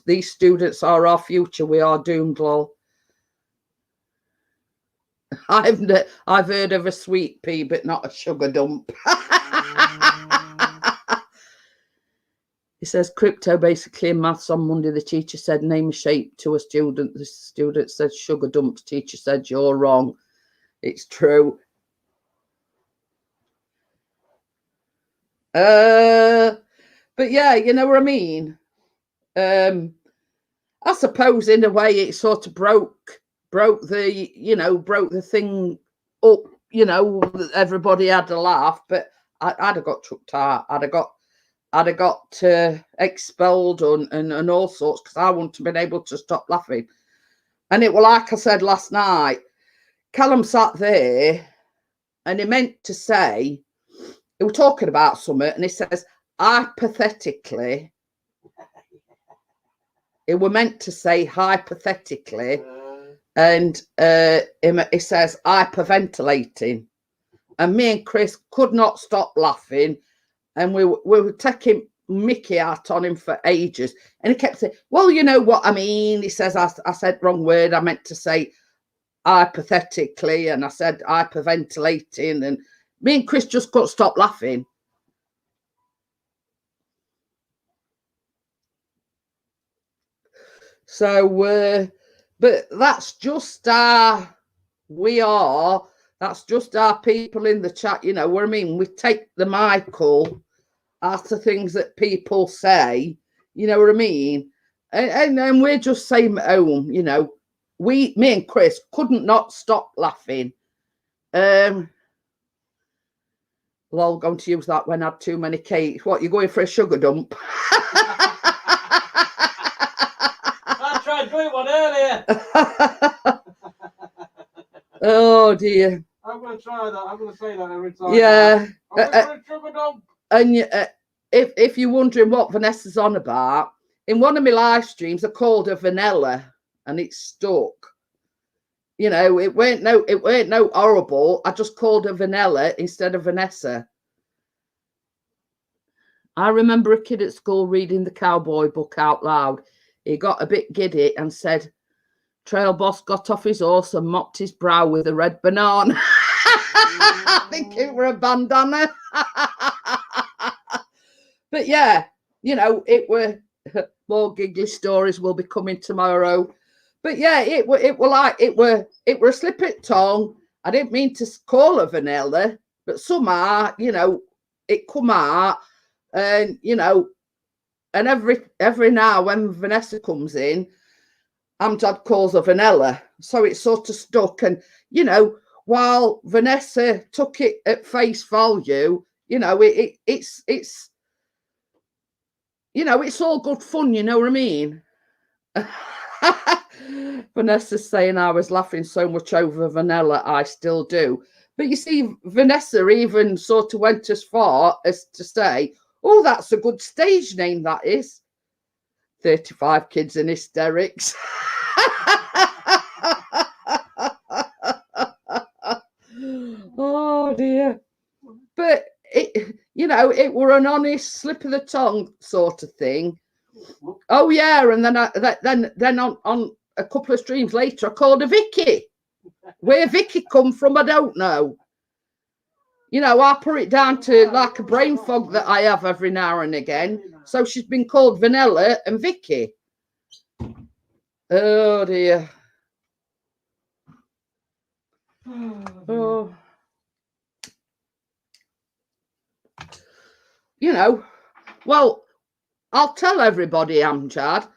These students are our future. We are doomed, lol. I've heard of a sweet pea, but not a sugar dump. He says crypto basically in maths on Monday. The teacher said name a shape to a student. The student said sugar dumps. Teacher said you're wrong. It's true. But yeah, you know what I mean. I suppose in a way it sort of broke the thing up. You know, everybody had a laugh, but I'd have got chucked out. I'd have got expelled and all sorts, because I wouldn't have been able to stop laughing. And it was like I said last night, Callum sat there and he meant to say, he was talking about something, and he says, hypothetically, it were meant to say hypothetically, and he says hyperventilating. And me and Chris could not stop laughing, and we were taking Mickey out on him for ages. And he kept saying, well, you know what I mean? He says, I said wrong word. I meant to say hypothetically, and I said hyperventilating, and me and Chris just couldn't stop laughing. So, but that's just our that's just our people in the chat, you know what I mean? We take the Michael out of things that people say, you know what I mean? And we're just saying at home, you know, me and Chris couldn't not stop laughing. Lol, going to use that when I had too many cakes. What, you going for a sugar dump? I tried doing one earlier. Oh dear. I'm going to try that. I'm going to say that every time. Yeah. I'm going for a sugar dump. And if you're wondering what Vanessa's on about, in one of my live streams, I called her Vanilla, and it stuck. You know, it weren't no horrible. I just called her Vanilla instead of Vanessa. I remember a kid at school reading the cowboy book out loud. He got a bit giddy and said, Trail boss got off his horse and mopped his brow with a red banana. I think it were a bandana. But yeah, you know, it were more giggly stories will be coming tomorrow. But yeah, it were a slip of tongue. I didn't mean to call her Vanilla, but somehow, you know, it come out, and you know, and every now when Vanessa comes in, Amjad calls her Vanilla, so it sort of stuck. And you know, while Vanessa took it at face value, you know, it's you know, it's all good fun. You know what I mean? Vanessa's saying I was laughing so much over Vanilla, I still do. But you see, Vanessa even sort of went as far as to say, oh, that's a good stage name, that is. 35 kids in hysterics. Oh dear. But it, you know, it were an honest slip of the tongue sort of thing. Oh yeah, and then on a couple of streams later, I called her Vicky. Where Vicky come from, I don't know. You know, I put it down to like a brain fog that I have every now and again. So she's been called Vanilla and Vicky. Oh dear. Oh. You know, well, I'll tell everybody, Amjad.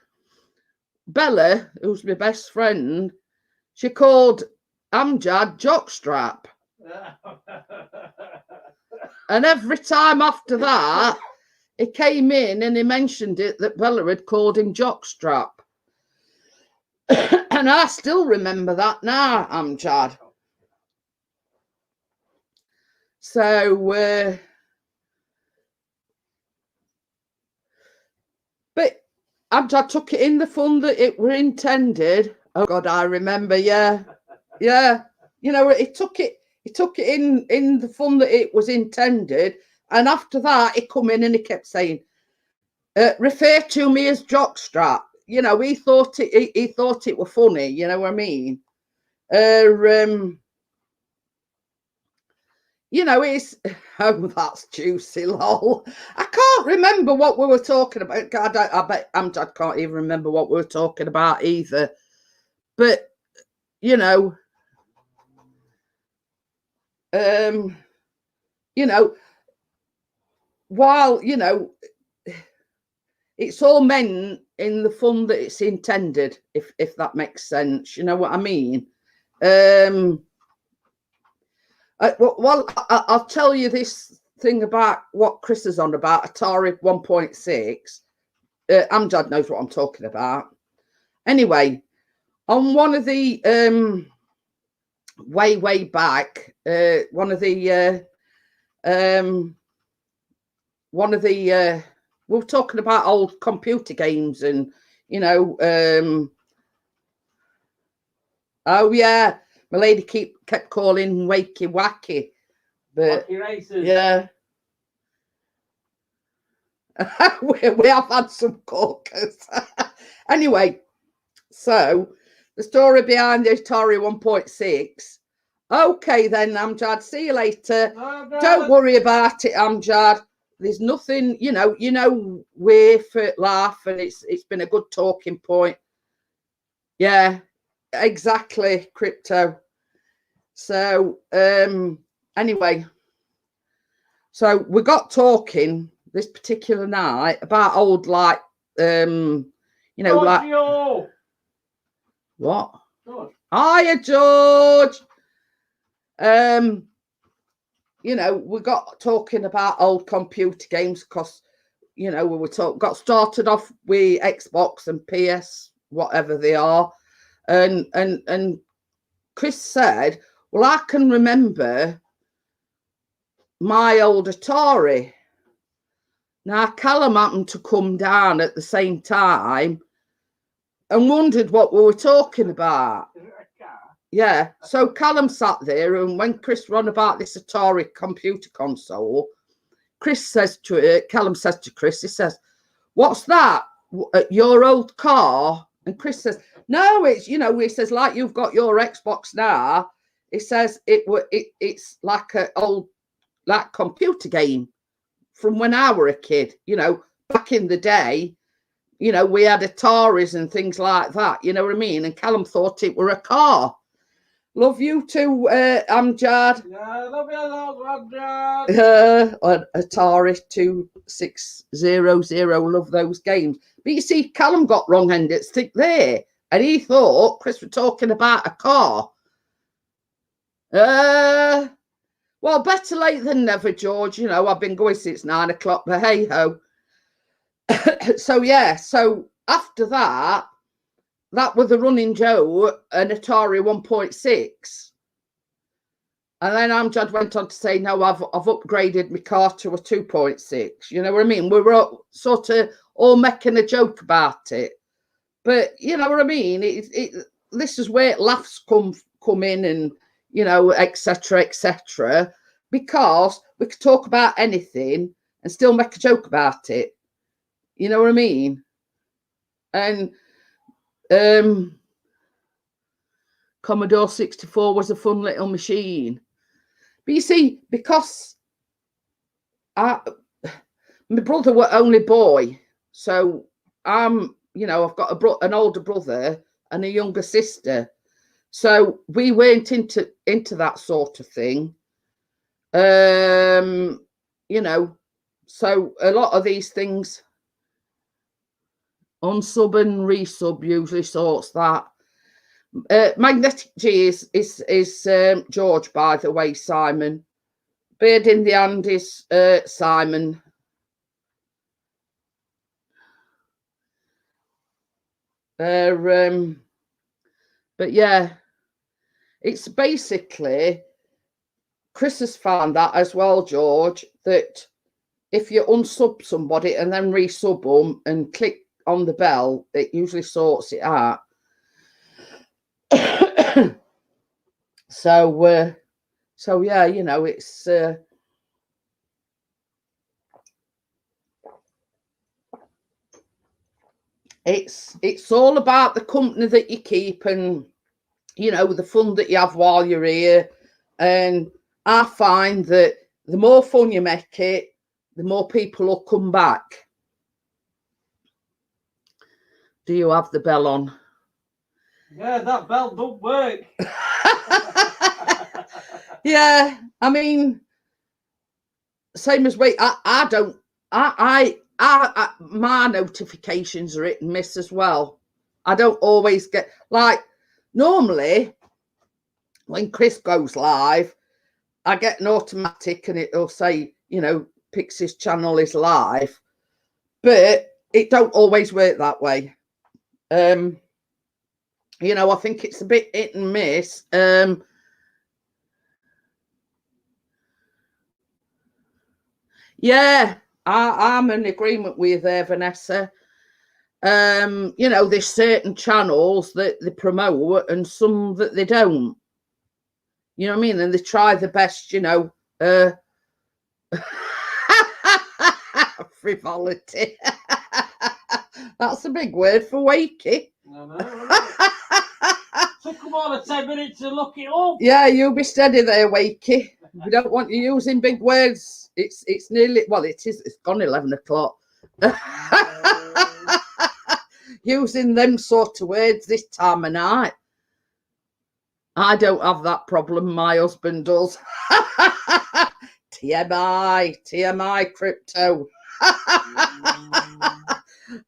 Bella, who's my best friend, she called Amjad Jockstrap. And every time after that, he came in and he mentioned it that Bella had called him Jockstrap. And I still remember that now, Amjad. So, but Amjad took it in the fun that it were intended. Oh God, I remember, yeah. Yeah. You know, he took it in the fun that it was intended. And after that, he come in and he kept saying, refer to me as Jockstrap. You know, he thought it were funny, you know what I mean? You know, it's, oh, that's juicy, lol. I can't remember what we were talking about. God, I bet Amjad can't even remember what we were talking about either. But, you know, while, you know, it's all meant in the fun that it's intended, if that makes sense. You know what I mean? Well, I'll tell you this thing about what Chris is on about, Atari 1.6. Amjad knows what I'm talking about. Anyway, on one of the way back, one of the we were talking about old computer games, and you know, oh yeah, my lady kept calling Wakey Wacky, but Wacky Racers. yeah. we have had some corkers. Anyway, so the story behind the Atari 1.6. Okay then, Amjad, see you later. Don't worry about it, Amjad. There's nothing, you know, we're for laugh, and it's been a good talking point. Yeah, exactly, Crypto. So anyway, so we got talking this particular night about old, like, you know, like, what? George. Hiya, George. You know, we got talking about old computer games because, you know, we were got started off with Xbox and PS, whatever they are, and Chris said, well, I can remember my old Atari. Now, Callum happened to come down at the same time and wondered what we were talking about. Yeah, so Callum sat there, and when Chris ran about this Atari computer console, Callum says to Chris, he says, what's that? Your old car? And Chris says, no, it's, you know, he says, like you've got your Xbox now. He says it's like an old, like, computer game from when I were a kid, you know, back in the day. You know, we had Ataris and things like that, you know what I mean? And Callum thought it were a car. Love you too, Amjad. Yeah, love you a lot, Amjad. Atari 2600. Love those games. But you see, Callum got wrong-handed stick there, and he thought Chris was talking about a car. Well, better late than never, George. You know, I've been going since 9 o'clock, but hey ho. So yeah, so after that was the running joke, an Atari 1.6. And then Amjad went on to say, no, I've upgraded my car to a 2.6. You know what I mean? We were sort of all making a joke about it. But you know what I mean? This is where laughs come in, and, you know, etc., etc. Because we could talk about anything and still make a joke about it. You know what I mean? And Commodore 64 was a fun little machine. But you see, because my brother were only boy, so you know, I've got an older brother and a younger sister, so we weren't into that sort of thing. You know, so a lot of these things, unsub and resub usually sorts that. Magnetic G is George, by the way, Simon. Bird in the hand is Simon. But yeah, it's basically, Chris has found that as well, George, that if you unsub somebody and then resub them and click on the bell, it usually sorts it out. So yeah, you know, it's all about the company that you keep, and you know, the fun that you have while you're here. And I find that the more fun you make it, the more people will come back. Do you have the bell on? Yeah, that bell don't work. Yeah, I mean, same as I don't. My notifications are hit and miss as well. I don't always get, like, normally when Chris goes live, I get an automatic and it'll say, you know, Pixie's channel is live, but it don't always work that way. You know, I think it's a bit hit and miss. Yeah, I'm in agreement with Vanessa. You know, there's certain channels that they promote and some that they don't. You know what I mean? And they try the best, you know. Frivolity. That's a big word for Wakey. Took them all 10 minutes to look it up. Yeah, you be steady there, Wakey. We don't want you using big words. It's nearly, well, it's gone 11 o'clock. Using them sort of words this time of night. I don't have that problem. My husband does. TMI, crypto.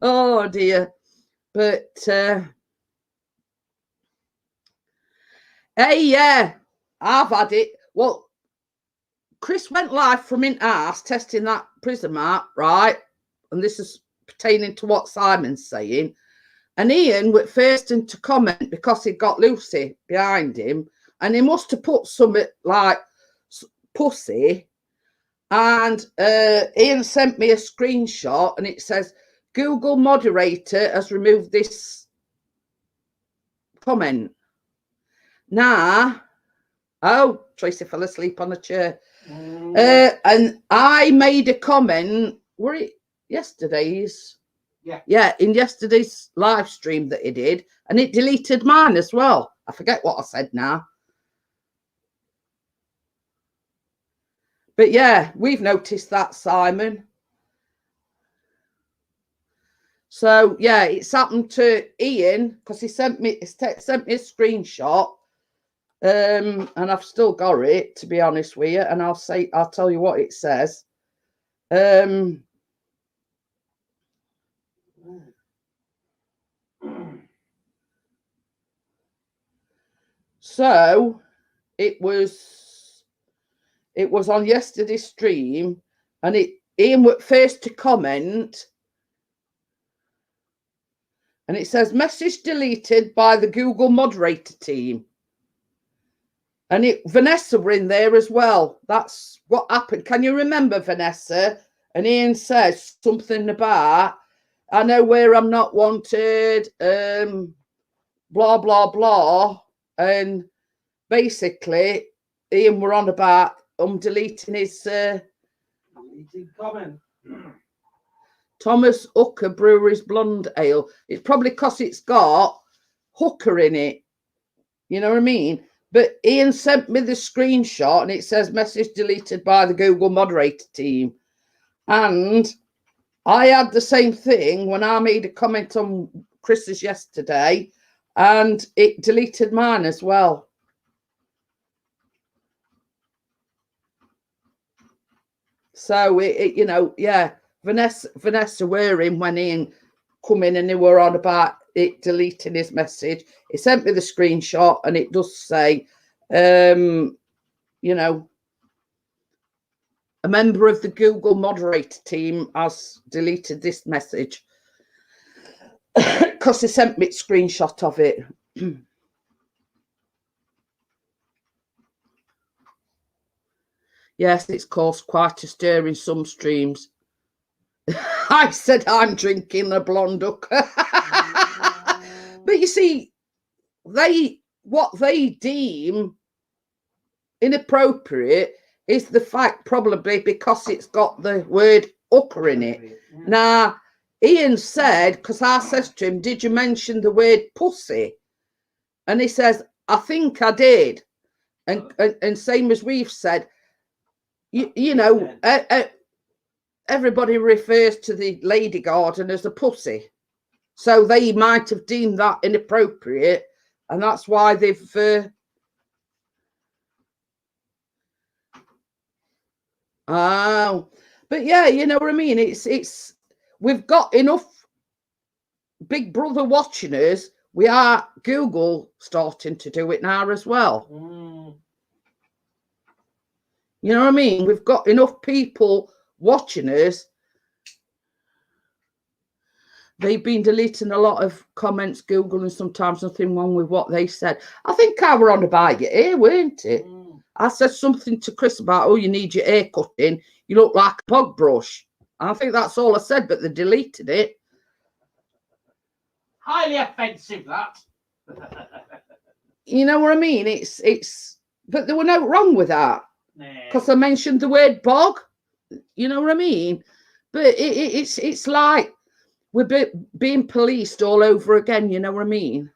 Oh dear. But hey, yeah, I've had it. Well, Chris went live from in house testing that prism app, right? And this is pertaining to what Simon's saying. And Ian went first into comment because he got Lucy behind him, and he must have put something like pussy. And Ian sent me a screenshot, and it says Google moderator has removed this comment. Now, oh, Tracy fell asleep on a chair. And I made a comment. Were it yesterday's? Yeah, in yesterday's live stream that he did, and it deleted mine as well. I forget what I said now. But yeah, we've noticed that, Simon. So yeah, it's happened to Ian because he sent me a screenshot, and I've still got it, to be honest with you. And I'll tell you what it says. So it was on yesterday's stream, and Ian went first to comment, and it says message deleted by the Google moderator team. And Vanessa were in there as well. That's what happened. Can you remember, Vanessa? And Ian says something about, I know where I'm not wanted, blah, blah, blah. And basically, Ian were on about deleting his comment. Thomas Hooker Brewery's Blonde Ale. It's probably because it's got Hooker in it. You know what I mean? But Ian sent me the screenshot, and it says message deleted by the Google moderator team. And I had the same thing when I made a comment on Chris's yesterday, and it deleted mine as well. So you know, yeah, Vanessa were in when Ian come in, and they were on about it deleting his message. He sent me the screenshot, and it does say, you know, a member of the Google moderator team has deleted this message because he sent me a screenshot of it. Yes, it's caused quite a stir in some streams. I said I'm drinking a blonde hooker. But you see, what they deem inappropriate is the fact probably because it's got the word hooker in it. Yeah. Now, Ian said, because I says to him, did you mention the word pussy? And he says, I think I did. And same as we've said, you know, everybody refers to the lady garden as a pussy. So they might have deemed that inappropriate. And that's why they've... Oh, but yeah, you know what I mean? It's we've got enough Big Brother watching us. We are Google starting to do it now as well. You know what I mean? We've got enough people watching us. They've been deleting a lot of comments, Google, and sometimes nothing wrong with what they said. I think I were on about your ear, weren't it? I said something to Chris about, oh, you need your hair cutting. You look like a bog brush. I think that's all I said, but they deleted it. Highly offensive, that. You know what I mean? But there were no wrong with that. Because I mentioned the word bog. You know what I mean? But it's like we're being policed all over again. You know what I mean?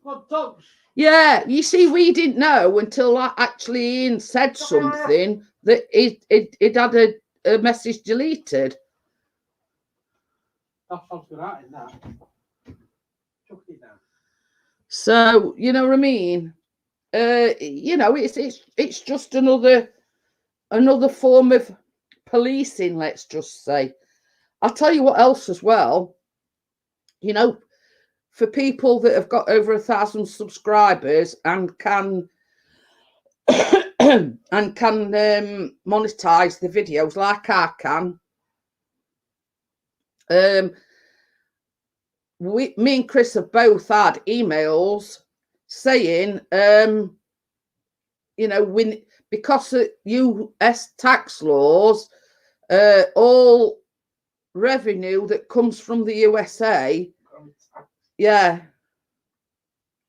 Well, dogs. Yeah, you see, we didn't know until actually Ian said something that it had a message deleted. That's what's right in that. Chuck it down. So you know what I mean? You know, it's just another form of policing. Let's just say. I'll tell you what else as well. You know, for people that have got over 1,000 subscribers and can and can monetize the videos like I can. Me and Chris have both had emails saying, you know, because of US tax laws, all revenue that comes from the USA, yeah,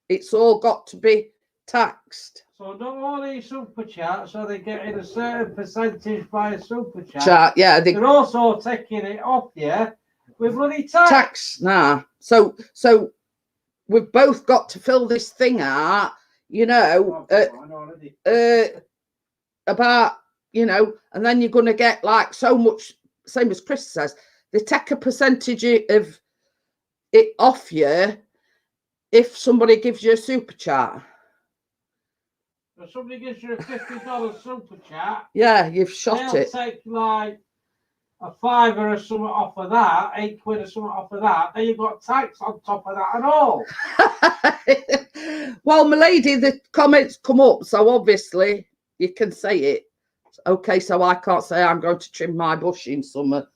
it's all got to be taxed. So not all these super chats, so they're getting a certain percentage by a super chat. Yeah, they're also taking it off you with bloody tax. Nah. So we've both got to fill this thing out, you know, about, you know, and then you're going to get like so much, same as Chris says, they take a percentage of it off you if somebody gives you a super chat. If somebody gives you a $50 super chat, yeah, you've shot they'll it. Take like a $5 or something off of that, £8 or something off of that. Then you've got tax on top of that and all. Well, my lady, the comments come up, so obviously you can say it. Okay, so I can't say I'm going to trim my bush in summer.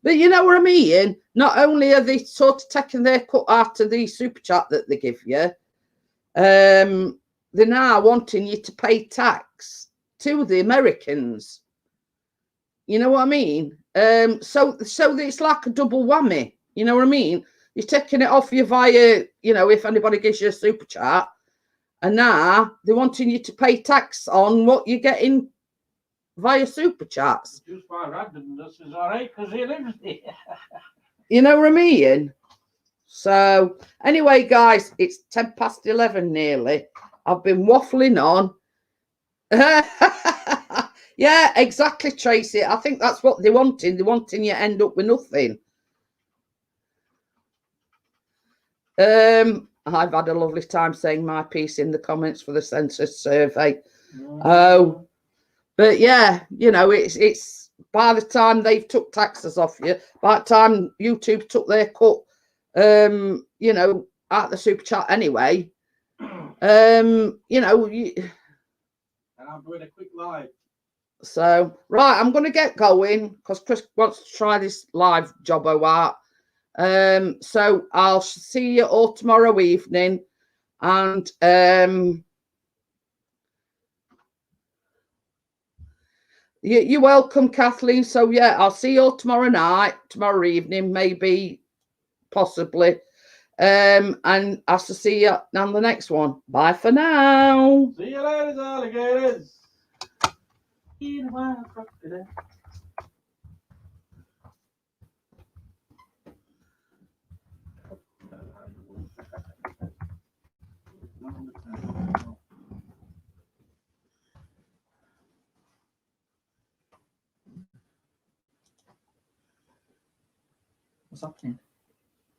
But you know what I mean? Not only are they sort of taking their cut out of the super chat that they give you, they're now wanting you to pay tax to the Americans. You know what I mean? So it's like a double whammy. You know what I mean? You're taking it off you via, you know, if anybody gives you a super chat, and now they're wanting you to pay tax on what you're getting via super chats. Just by randomness is all right because he lives here. You know what I mean? So anyway, guys, it's 11:10 nearly. I've been waffling on. Yeah, exactly, Tracy. I think that's what they're wanting. They're wanting you to end up with nothing. I've had a lovely time saying my piece in the comments for the census survey. Oh, but yeah, you know, it's by the time they've took taxes off you, by the time YouTube took their cut, you know, at the super chat anyway, you know, and I'm doing a quick live. So, right, I'm going to get going because Chris wants to try this live jobbo out. So I'll see you all tomorrow evening. And you're welcome, Kathleen. So, yeah, I'll see you all tomorrow night, tomorrow evening, maybe, possibly. And I'll see you on the next one. Bye for now. See you later, alligators. What's happening?